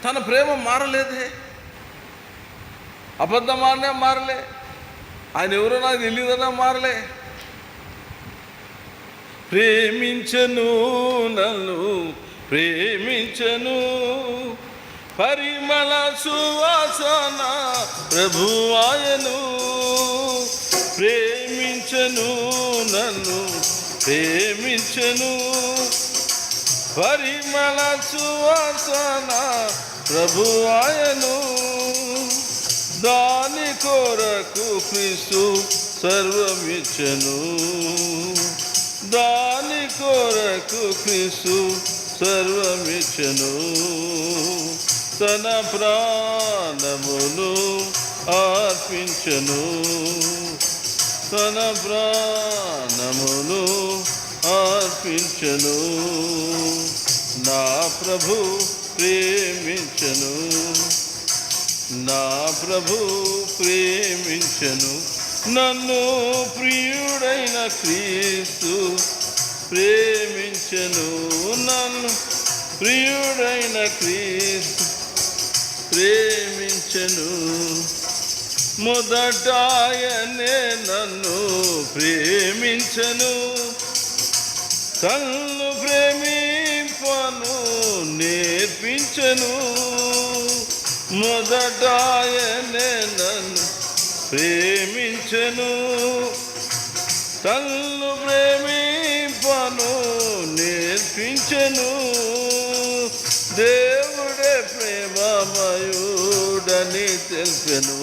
తన ప్రేమ మారలేదే, అబద్ధమానే మారలే, ఆయన ఎవరో నాకు తెలియదన్నా మారలే. ప్రేమించను నన్ను ప్రేమించను, పరిమళ సువాసన ప్రభువాయను. ప్రేమించను నన్ను ప్రేమించను, పరిమళ సువాసన ప్రభువాయను. దాని కొరకు క్రీస్తు సర్వమిచ్చను, దాని కొరకు క్రీస్తు సర్వమిచ్చను. తన ప్రాణమును అర్పించను, తన ప్రాణమును అర్పించను. నా ప్రభు ప్రేమించను, నా ప్రభు ప్రేమించను. నన్ను ప్రియుడైన క్రీస్తు ప్రేమించను, నన్ను ప్రియుడైన క్రీస్తు ప్రేమించను. మొదట ఆయనే నన్ను ప్రేమించను, తన్ను ప్రేమింపను నేర్పించను. మొదట ఆయనే నన్ను ప్రేమించెను, తన్ను ప్రేమింపను నేర్పించెను. దేవుడే ప్రేమమయుడని తెలిపెను,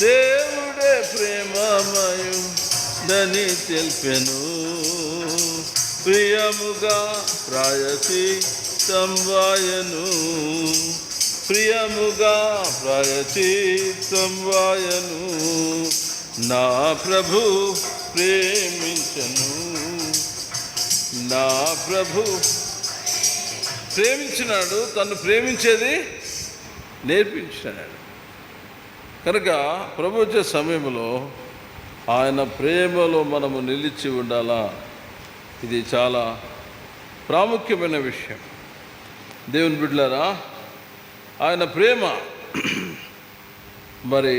దేవుడే ప్రేమమయుడని తెలిపెను. ప్రియముగా ప్రాయశ్చిత్తంవాయను, ప్రియముగా ప్రాయశ్చిత్తంవాయను. నా ప్రభు ప్రేమించను, నా ప్రభు ప్రేమించినాడు, తను ప్రేమించేది నేర్పించినాడు. కనుక ప్రభు వచ్చే సమయంలో ఆయన ప్రేమలో మనము నిలిచి ఉండాలా. ఇది చాలా ప్రాముఖ్యమైన విషయం. దేవుని బిడ్డలారా, ఆయన ప్రేమ మరి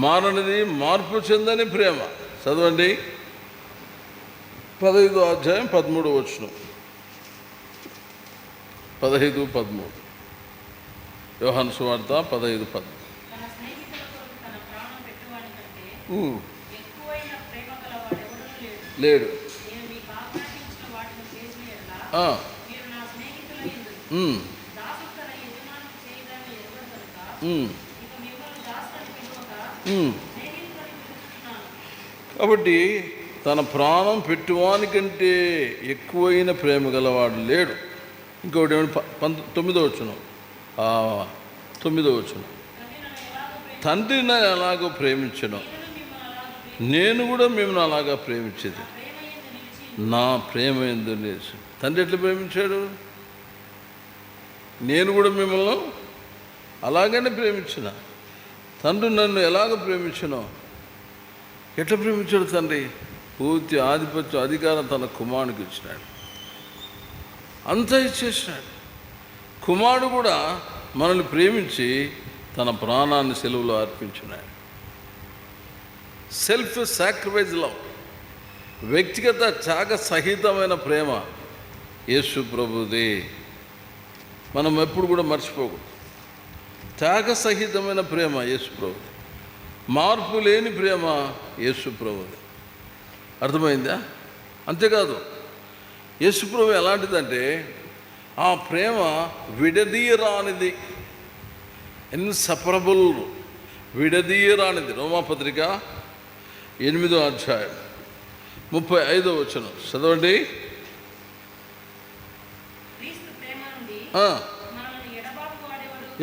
మారనిది, మార్పు చెందని ప్రేమ. చదవండి 15వ అధ్యాయం 13వ వచనం. 15-13 యోహాను సువార్త 15-13. లేడు. కాబట్టి తన ప్రాణం పెట్టువానికంటే ఎక్కువైన ప్రేమ గలవాడు లేడు. ఇంకొకటి ఏమంటే 9వ వచనం, 9వ వచనం. తండ్రి నన్ను ఎలాగో ప్రేమించను, నేను కూడా మిమ్మల్ని అలాగా ప్రేమించేది. నా ప్రేమ యందు నిలిచి. తండ్రి ఎట్లా ప్రేమించాడు? నేను కూడా మిమ్మల్ని అలాగనే ప్రేమించిన. తండ్రి నన్ను ఎలాగ ప్రేమించనో, ఎట్లా ప్రేమించాడు తండ్రి? పూర్తి ఆధిపత్యం, అధికారం తన కుమారుడికి ఇచ్చినాడు, అంతా ఇచ్చేసినాడు. కుమారుడు కూడా మనల్ని ప్రేమించి తన ప్రాణాన్ని సెలవులో అర్పించినాడు. సెల్ఫ్ సాక్రిఫైస్ లవ్, వ్యక్తిగత త్యాగ సహితమైన ప్రేమ యేసు ప్రభుది. మనం ఎప్పుడు కూడా మర్చిపోకూడదు. త్యాగ సహితమైన ప్రేమ యేసు ప్రభుది, మార్పు లేని ప్రేమ యేసు ప్రభుది. అర్థమైందా? అంతేకాదు, యేసు ప్రభు ఎలాంటిదంటే ఆ ప్రేమ విడదీయరానిది, ఇన్సపరబుల్, విడదీయరానిది. రోమాపత్రిక 8వ అధ్యాయం 35వ వచనం చదవండి.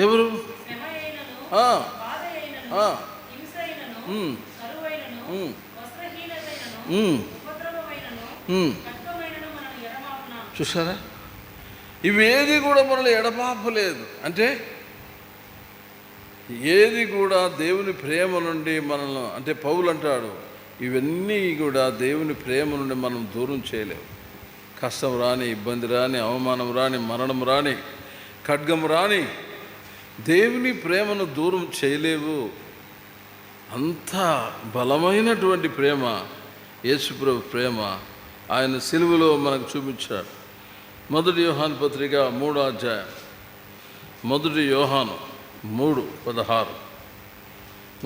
ఎవరు? చూసారా? ఇవేది కూడా మనల్ని ఎడబాపలేదు. అంటే ఏది కూడా దేవుని ప్రేమ నుండి మనల్ని, అంటే పౌలు అంటాడు, ఇవన్నీ కూడా దేవుని ప్రేమ నుండి మనం దూరం చేయలేము. కష్టం రాని, ఇబ్బంది రాని, అవమానం రాని, మరణం రాని, ఖడ్గం రాని, దేవుని ప్రేమను దూరం చేయలేవు. అంత బలమైనటువంటి ప్రేమ యేసుప్రభు ప్రేమ. ఆయన సిలువలో మనకు చూపించాడు. 1 యోహాను పత్రిక 3వ అధ్యాయం, 1 యోహాను 3:16.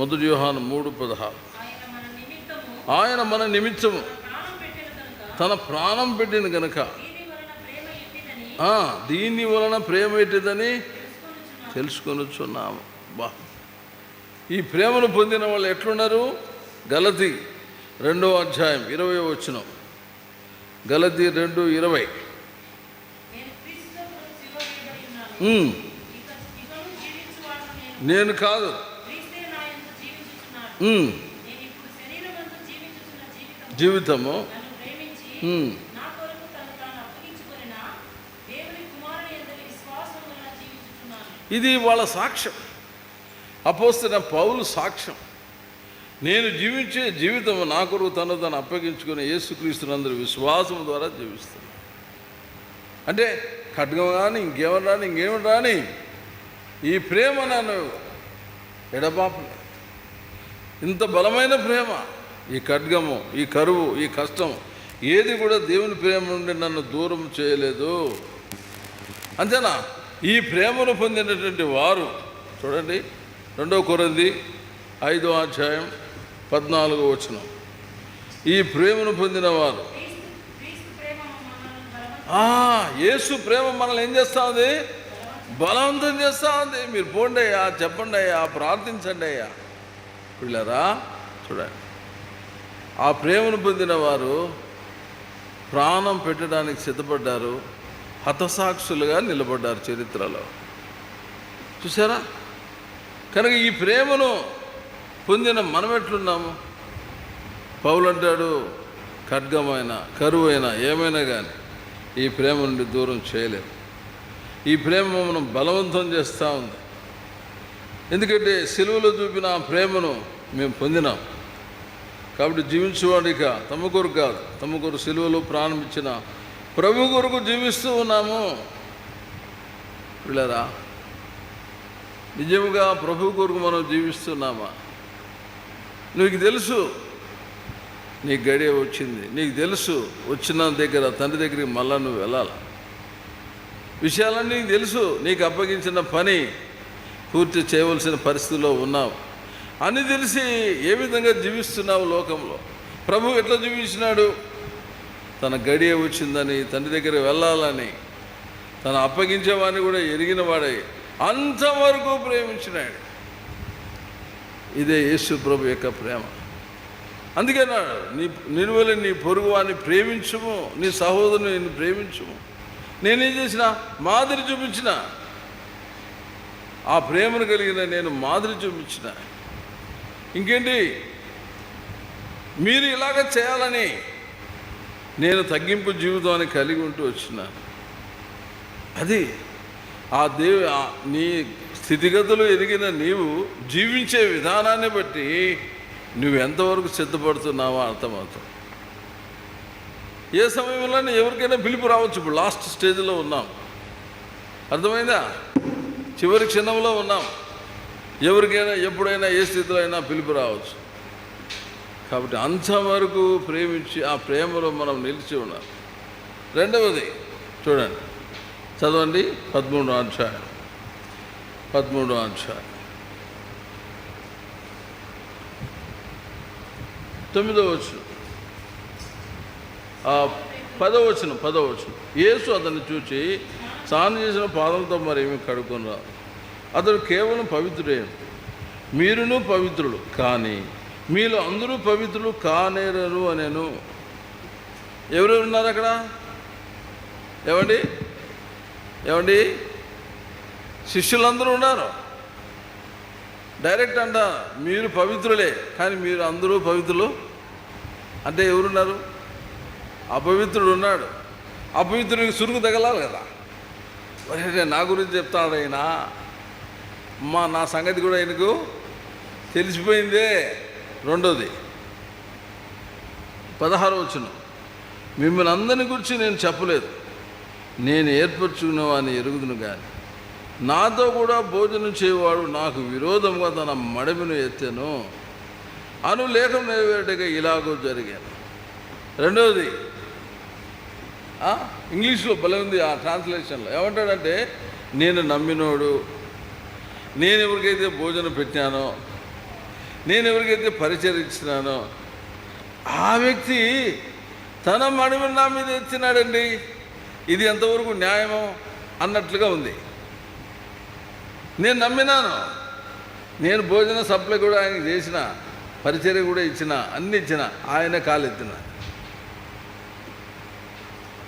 1 యోహాను 3:16. ఆయన మన నిమిత్తము తన ప్రాణం పెట్టిన గనక దీని వలన ప్రేమ ఎట్టిదని తెలుసుకొనుచున్నాము. బా, ఈ ప్రేమను పొందిన వాళ్ళు ఎట్లున్నారు? గలతీ 2వ అధ్యాయం 20వ వచనం. గలతీ 2:20. నేను కాదు, జీవితము ఇది వాళ్ళ సాక్ష్యం. అపోస్తలుడైన పౌలు సాక్ష్యం. నేను జీవించే జీవితం నా కొరకు తను అప్పగించుకుని యేసుక్రీస్తునందు విశ్వాసం ద్వారా జీవిస్తున్నాను. అంటే ఖడ్గం రాని, ఇంకేమని రాని ఈ ప్రేమ నన్ను ఎడబాపలే. ఇంత బలమైన ప్రేమ, ఈ ఖడ్గము, ఈ కరువు, ఈ కష్టం ఏది కూడా దేవుని ప్రేమ నుండి నన్ను దూరం చేయలేదు. అంతేనా? ఈ ప్రేమను పొందినటువంటి వారు చూడండి 2 కొరింథీ 5వ అధ్యాయం 14వ వచనం. ఈ ప్రేమను పొందిన వారు, యేసు ప్రేమ మనల్ని ఏం చేస్తూ ఉంది? బలవంతం చేస్తూ ఉంది. మీరు పోండి అయ్యా, చెప్పండి అయ్యా, ప్రార్థించండి అయ్యా. పిల్లరా చూడండి, ఆ ప్రేమను పొందిన వారు ప్రాణం పెట్టడానికి సిద్ధపడ్డారు, హతసాక్షులుగా నిలబడ్డారు చరిత్రలో. చూసారా? కనుక ఈ ప్రేమను పొందిన మనం ఎట్లున్నాము? పౌలు అంటాడు, ఖడ్గమైన కరువైనా ఏమైనా కానీ ఈ ప్రేమ నుండి దూరం చేయలేము. ఈ ప్రేమ మనం బలవంతం చేస్తూ ఉంది. ఎందుకంటే సిలువలో చూపిన ఆ ప్రేమను మేము పొందినాం. కాబట్టి జీవించేవాడిక తమ కొరకు కాదు, తమ కొరకు సిలువలో ప్రాణం ఇచ్చిన ప్రభు కొరకు జీవిస్తూ ఉన్నాము. పిల్లరా, నిజముగా ప్రభు కొరకు మనం జీవిస్తున్నామా? నీకు తెలుసు నీ గడియ వచ్చింది, నీకు తెలుసు వచ్చిన దగ్గర తండ్రి దగ్గరికి మళ్ళా నువ్వు వెళ్ళాలి. విషయాలన్నీ నీకు తెలుసు, నీకు అప్పగించిన పని పూర్తి చేయవలసిన పరిస్థితిలో ఉన్నావు అని తెలిసి ఏ విధంగా జీవిస్తున్నావు లోకంలో? ప్రభు ఎట్లా జీవించినాడు? తన గడియ వచ్చిందని, తండ్రి దగ్గర వెళ్ళాలని, తను అప్పగించేవాడిని కూడా ఎరిగిన వాడై అంతవరకు ప్రేమించినాడు. ఇదే యేసు ప్రభు యొక్క ప్రేమ. అందుకే నిన్ను నీ పొరుగు వాడిని ప్రేమించుము, నీ సహోదరుని నిన్ను ప్రేమించుము. నేనేం చేసిన? మాదిరి చూపించిన. ఆ ప్రేమను కలిగిన నేను మాదిరి చూపించిన. ఇంకేంటి? మీరు ఇలాగ చేయాలని నేను తగ్గింపు జీవితాన్ని కలిగి ఉంటూ వచ్చిన. అది ఆ నీ స్థితిగతులు ఎరిగిన నీవు జీవించే విధానాన్ని బట్టి నువ్వు ఎంతవరకు సిద్ధపడుతున్నావో అర్థమవుతుంది. ఏ సమయంలో ఎవరికైనా పిలుపు రావచ్చు. ఇప్పుడు లాస్ట్ స్టేజ్లో ఉన్నాం, అర్థమైందా? చివరి క్షణంలో ఉన్నాం. ఎవరికైనా ఎప్పుడైనా ఏ స్థితిలో అయినా పిలుపు రావచ్చు. కాబట్టి అంతవరకు ప్రేమించి ఆ ప్రేమలో మనం నిలిచి ఉన్నాం. రెండవది చూడండి, చదవండి 13వ అధ్యాయం 9వ వచనం, 10వ వచనం. యేసు అతన్ని చూచి స్నానం చేసిన పాదలతో మరేమీ కడుక్కొని రా, అతడు కేవలం పవిత్రుడే, మీరును పవిత్రులు, కానీ మీలో అందరూ పవిత్రులు కానేరరు అనేను. ఎవరెవరు ఉన్నారు అక్కడ? ఏమండి? శిష్యులందరూ ఉన్నారు. డైరెక్ట్ అంట, మీరు పవిత్రులే కానీ మీరు అందరూ పవిత్రులు అంటే ఎవరున్నారు? అపవిత్రుడు ఉన్నాడు. అపవిత్రుడికి సురుకు తగలాలి కదా. మరి నా గురించి చెప్తాడు ఆయన, నా సంగతి కూడా ఆయనకు తెలిసిపోయిందే. రెండోది 16వ వచనం, మిమ్మల్ని అందరిని గురించి నేను చెప్పలేదు, నేను ఏర్పరచుకున్న వాడిని ఎరుగుదును కానీ నాతో కూడా భోజనం చేయవాడు నాకు విరోధంగా తన మడమిను ఎత్తెను అను లేఖం నెరవేరటగా ఇలాగో జరిగాను. రెండవది ఇంగ్లీష్లో భలే ఉంది ఆ ట్రాన్స్లేషన్లో. ఏమంటాడంటే, నేను నమ్మినోడు, నేను ఎవరికైతే భోజనం పెట్టానో, నేను ఎవరికైతే పరిచరించినానో ఆ వ్యక్తి తన మడిమి నా మీద ఎత్తినాడండి. ఇది ఎంతవరకు న్యాయమో అన్నట్లుగా ఉంది. నేను నమ్మినాను, నేను భోజన సప్లై కూడా ఆయనకి చేసిన, పరిచర్య కూడా ఇచ్చిన, అన్ని ఇచ్చిన, ఆయన కాలెత్తిన.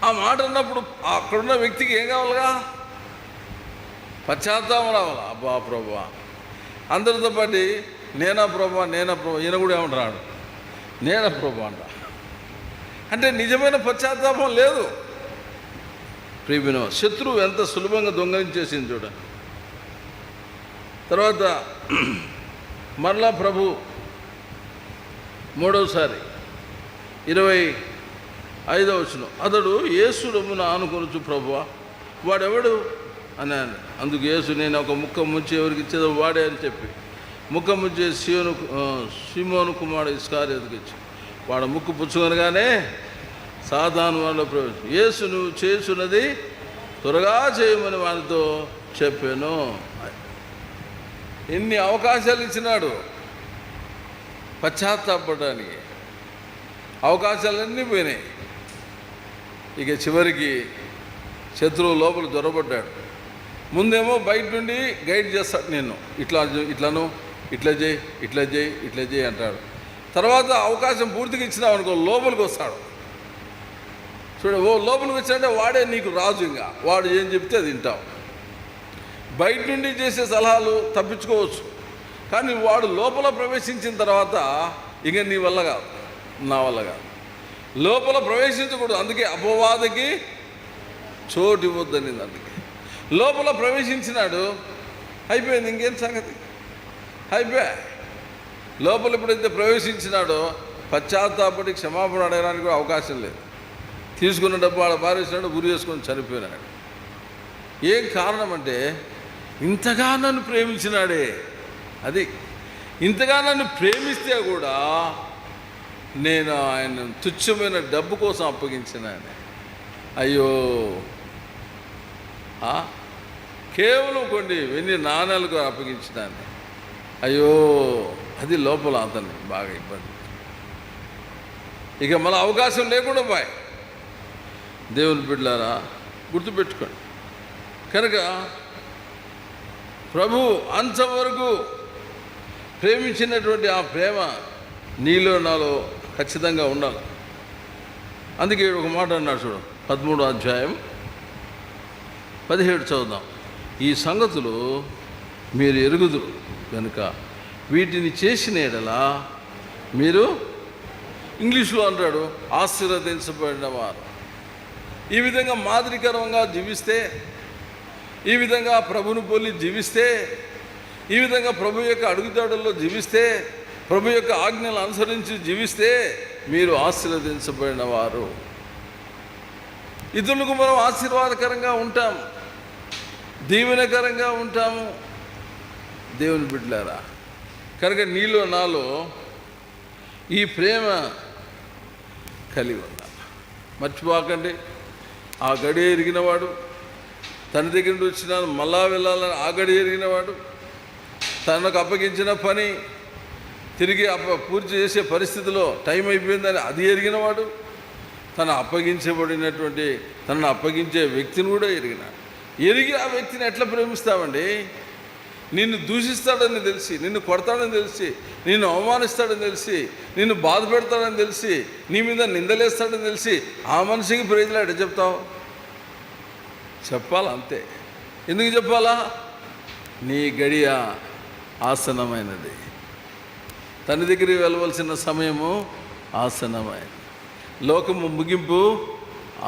ఆ మాట అన్నప్పుడు అక్కడున్న వ్యక్తికి ఏం కావాలిగా? పశ్చాత్తాపం రావాలి. అబ్బా ప్రభా, అందరితో పాటు నేనా ప్రభా. ఈయన కూడా ఏమంటున్నాడు? నేనా ప్రభా అంట. అంటే నిజమైన పశ్చాత్తాపం లేదు. ప్రియమైన శత్రువు ఎంత సులభంగా దొంగలించేసింది చూడండి. తర్వాత మరలా ప్రభు మూడవసారి 25వ వచనం, అతడు యేసు రొమ్మున ఆనుకొనుచు ప్రభువా వాడెవడు అని. అందుకు యేసు, నేను ఒక ముక్క ముంచి ఎవరికి ఇచ్చేదో వాడే అని చెప్పి ముక్క ముంచి సీమోను కుమారుడు ఇస్కరియోతుకు ఇచ్చి వాడు ముక్కు పుచ్చుకొనగానే సాతాను వాళ్ళలో ప్రవేశం. యేసు, నువ్వు చేస్తున్నది త్వరగా చేయమని వానితో చెప్పాను. ఎన్ని అవకాశాలు ఇచ్చినాడు పశ్చాత్తాపడడానికి, అవకాశాలన్నీ పోయినాయి. ఇక చివరికి శత్రువు లోపల దొరబడ్డాడు. ముందేమో బయట నుండి గైడ్ చేస్తాడు, నేను ఇట్లా చేయి అంటాడు. తర్వాత అవకాశం పూర్తిగా ఇచ్చినావు అనుకో, లోపలికి వస్తాడు. లోపలికి వచ్చాడంటే వాడే నీకు రాజు. ఇంకా వాడు ఏం చెప్తే అది వింటావు. బయట నుండి చేసే సలహాలు తప్పించుకోవచ్చు, కానీ వాడు లోపల ప్రవేశించిన తర్వాత ఇక నీ వల్ల కాదు, నా వల్ల కాదు. లోపల ప్రవేశించకూడదు. అందుకే అపవాదికి చోటు ఇవ్వద్దని. అందుకే లోపల ప్రవేశించినాడు, అయిపోయింది, ఇంకేం సంగతి, అయిపోయా. లోపల ఎప్పుడైతే ప్రవేశించినాడో పశ్చాత్తాపడి క్షమాపణ అడగడానికి కూడా అవకాశం లేదు. తీసుకున్న డబ్బు ఆడ పారేసినాడు, గురి చేసుకొని చనిపోయినాడు. ఏం కారణం అంటే ఇంతగా నన్ను ప్రేమించినాడే. అది ఇంతగా నన్ను ప్రేమిస్తే కూడా నేను ఆయన తుచ్చమైన డబ్బు కోసం అప్పగించినాను. అయ్యో, కేవలం కొన్ని వెన్ని నాణాలకు అప్పగించినాను. అయ్యో, అది లోపల అతన్ని బాగా ఇబ్బంది. ఇక మన అవకాశం లేకుండా పోయి. దేవుని బిడ్డలారా, గుర్తుపెట్టుకోండి. కనుక ప్రభు అంతవరకు ప్రేమించినటువంటి ఆ ప్రేమ నీలో నాలో ఖచ్చితంగా ఉండాలి. అందుకే ఒక మాట అన్నాడు చూడు, 13వ అధ్యాయం 17 చదువుదాం. ఈ సంగతులు మీరు ఎరుగుదురు కనుక వీటిని చేసిన ఎడలా మీరు, ఇంగ్లీష్లో అంటాడు, ఆశీర్వదించబడిన వారు. ఈ విధంగా మాదిరికరంగా జీవిస్తే, ఈ విధంగా ప్రభుని పోలి జీవిస్తే, ఈ విధంగా ప్రభు యొక్క అడుగుదాడుల్లో జీవిస్తే, ప్రభు యొక్క ఆజ్ఞలు అనుసరించి జీవిస్తే మీరు ఆశీర్వదించబడిన వారు. ఇతరులకు మనం ఆశీర్వాదకరంగా ఉంటాం, దీవెనకరంగా ఉంటాము. దేవుని బిడ్డలారా, కనుక నీలో నాలో ఈ ప్రేమ కలిగి ఉండాలి. మర్చిపోకండి, ఆ గడి ఎరిగినవాడు, తన దగ్గర నుండి వచ్చిన మళ్ళా వెళ్ళాలని ఆ గడి ఎరిగినవాడు, తనకు అప్పగించిన పని తిరిగి పూర్తి చేసే పరిస్థితిలో టైం అయిపోయిందని అది ఎరిగినవాడు, తను అప్పగించే వ్యక్తిని కూడా ఎరిగి ఆ వ్యక్తిని ఎట్లా ప్రేమిస్తామండి? నిన్ను దూషిస్తాడని తెలిసి, నిన్ను కొడతాడని తెలిసి, నిన్ను అవమానిస్తాడని తెలిసి, నిన్ను బాధ పెడతాడని తెలిసి, నీ మీద నిందలేస్తాడని తెలిసి ఆ మనిషికి ప్రైజ్లు ఎట్లా చెప్తావు? చెప్పాలా? అంతే. ఎందుకు చెప్పాలా? నీ గడియ ఆసనమైనది, తన దగ్గరికి వెళ్ళవలసిన సమయము ఆసనమైనది, లోకము ముగింపు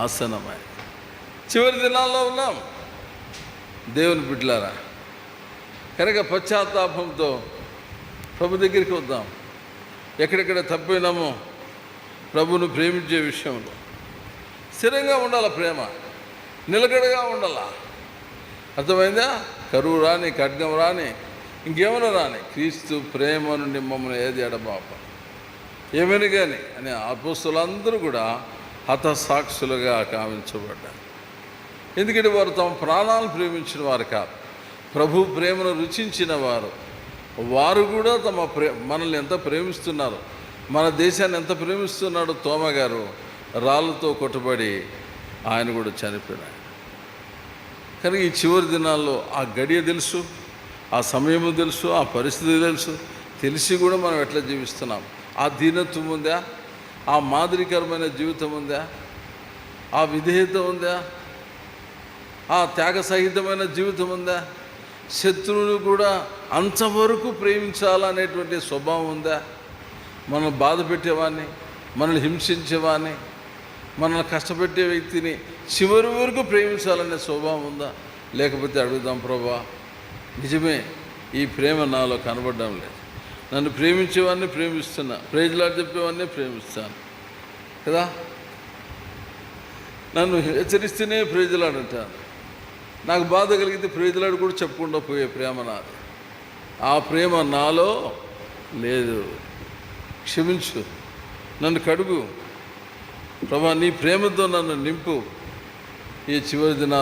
ఆసనమైనది. చివరి దినాల్లో ఉన్నాం దేవుని బిడ్డలారా. కనుక పశ్చాత్తాపంతో ప్రభు దగ్గరికి వద్దాం. ఎక్కడెక్కడ తప్పినామో ప్రభును ప్రేమించే విషయంలో స్థిరంగా ఉండాల, ప్రేమ నిలకడగా ఉండాల. అర్థమైందా? కరువు రాని, ఖడ్గం రాని, ఇంకేమైనా రాని, క్రీస్తు ప్రేమ నుండి మమ్మల్ని ఏది ఎడబాప ఏమైనా కానీ అని అపోస్తలులందరూ కూడా హతసాక్షులుగా కావించబడ్డారు. ఎందుకంటే వారు తమ ప్రాణాలను ప్రేమించిన వారు కాదు, ప్రభు ప్రేమను రుచించిన వారు. వారు కూడా మనల్ని ఎంత ప్రేమిస్తున్నారు, మన దేశాన్ని ఎంత ప్రేమిస్తున్నాడో. తోమ గారు రాళ్ళతో కొట్టబడి ఆయన కూడా చనిపోయాడు. కనుక ఈ చివరి దినాల్లో ఆ గడియ తెలుసు, ఆ సమయము తెలుసు, ఆ పరిస్థితి తెలుసు, తెలిసి కూడా మనం ఎట్లా జీవిస్తున్నాం? ఆ దీనత్వం ఉందా? ఆ మాదిరికరమైన జీవితం ఉందా? ఆ విధేయత ఉందా? ఆ త్యాగ సహితమైన జీవితం ఉందా? శత్రువును కూడా అంతవరకు ప్రేమించాలనేటువంటి స్వభావం ఉందా? మనల్ని బాధ పెట్టేవాడిని, మనల్ని హింసించేవాడిని, మనల్ని కష్టపెట్టే వ్యక్తిని చివరి వరకు ప్రేమించాలనే స్వభావం ఉందా? లేకపోతే అడుగుదాం, ప్రభా నిజమే ఈ ప్రేమ నాలో కనబడడం లేదు, నన్ను ప్రేమించేవాడిని ప్రేమిస్తున్నా, ప్రైజ్లాడ్ చెప్పేవాడిని ప్రేమిస్తాను కదా, నన్ను హెచ్చరిస్తేనే ప్రైజ్లాడ్ అంటాను, నాకు బాధ కలిగితే ప్రైజ్లాడ్ కూడా చెప్పకుండా పోయే ప్రేమ నాది. ఆ ప్రేమ నాలో లేదు. క్షమించు, నన్ను కడుగు ప్రభా, నీ ప్రేమతో నన్ను నింపు. ఈ చివరి దినాలు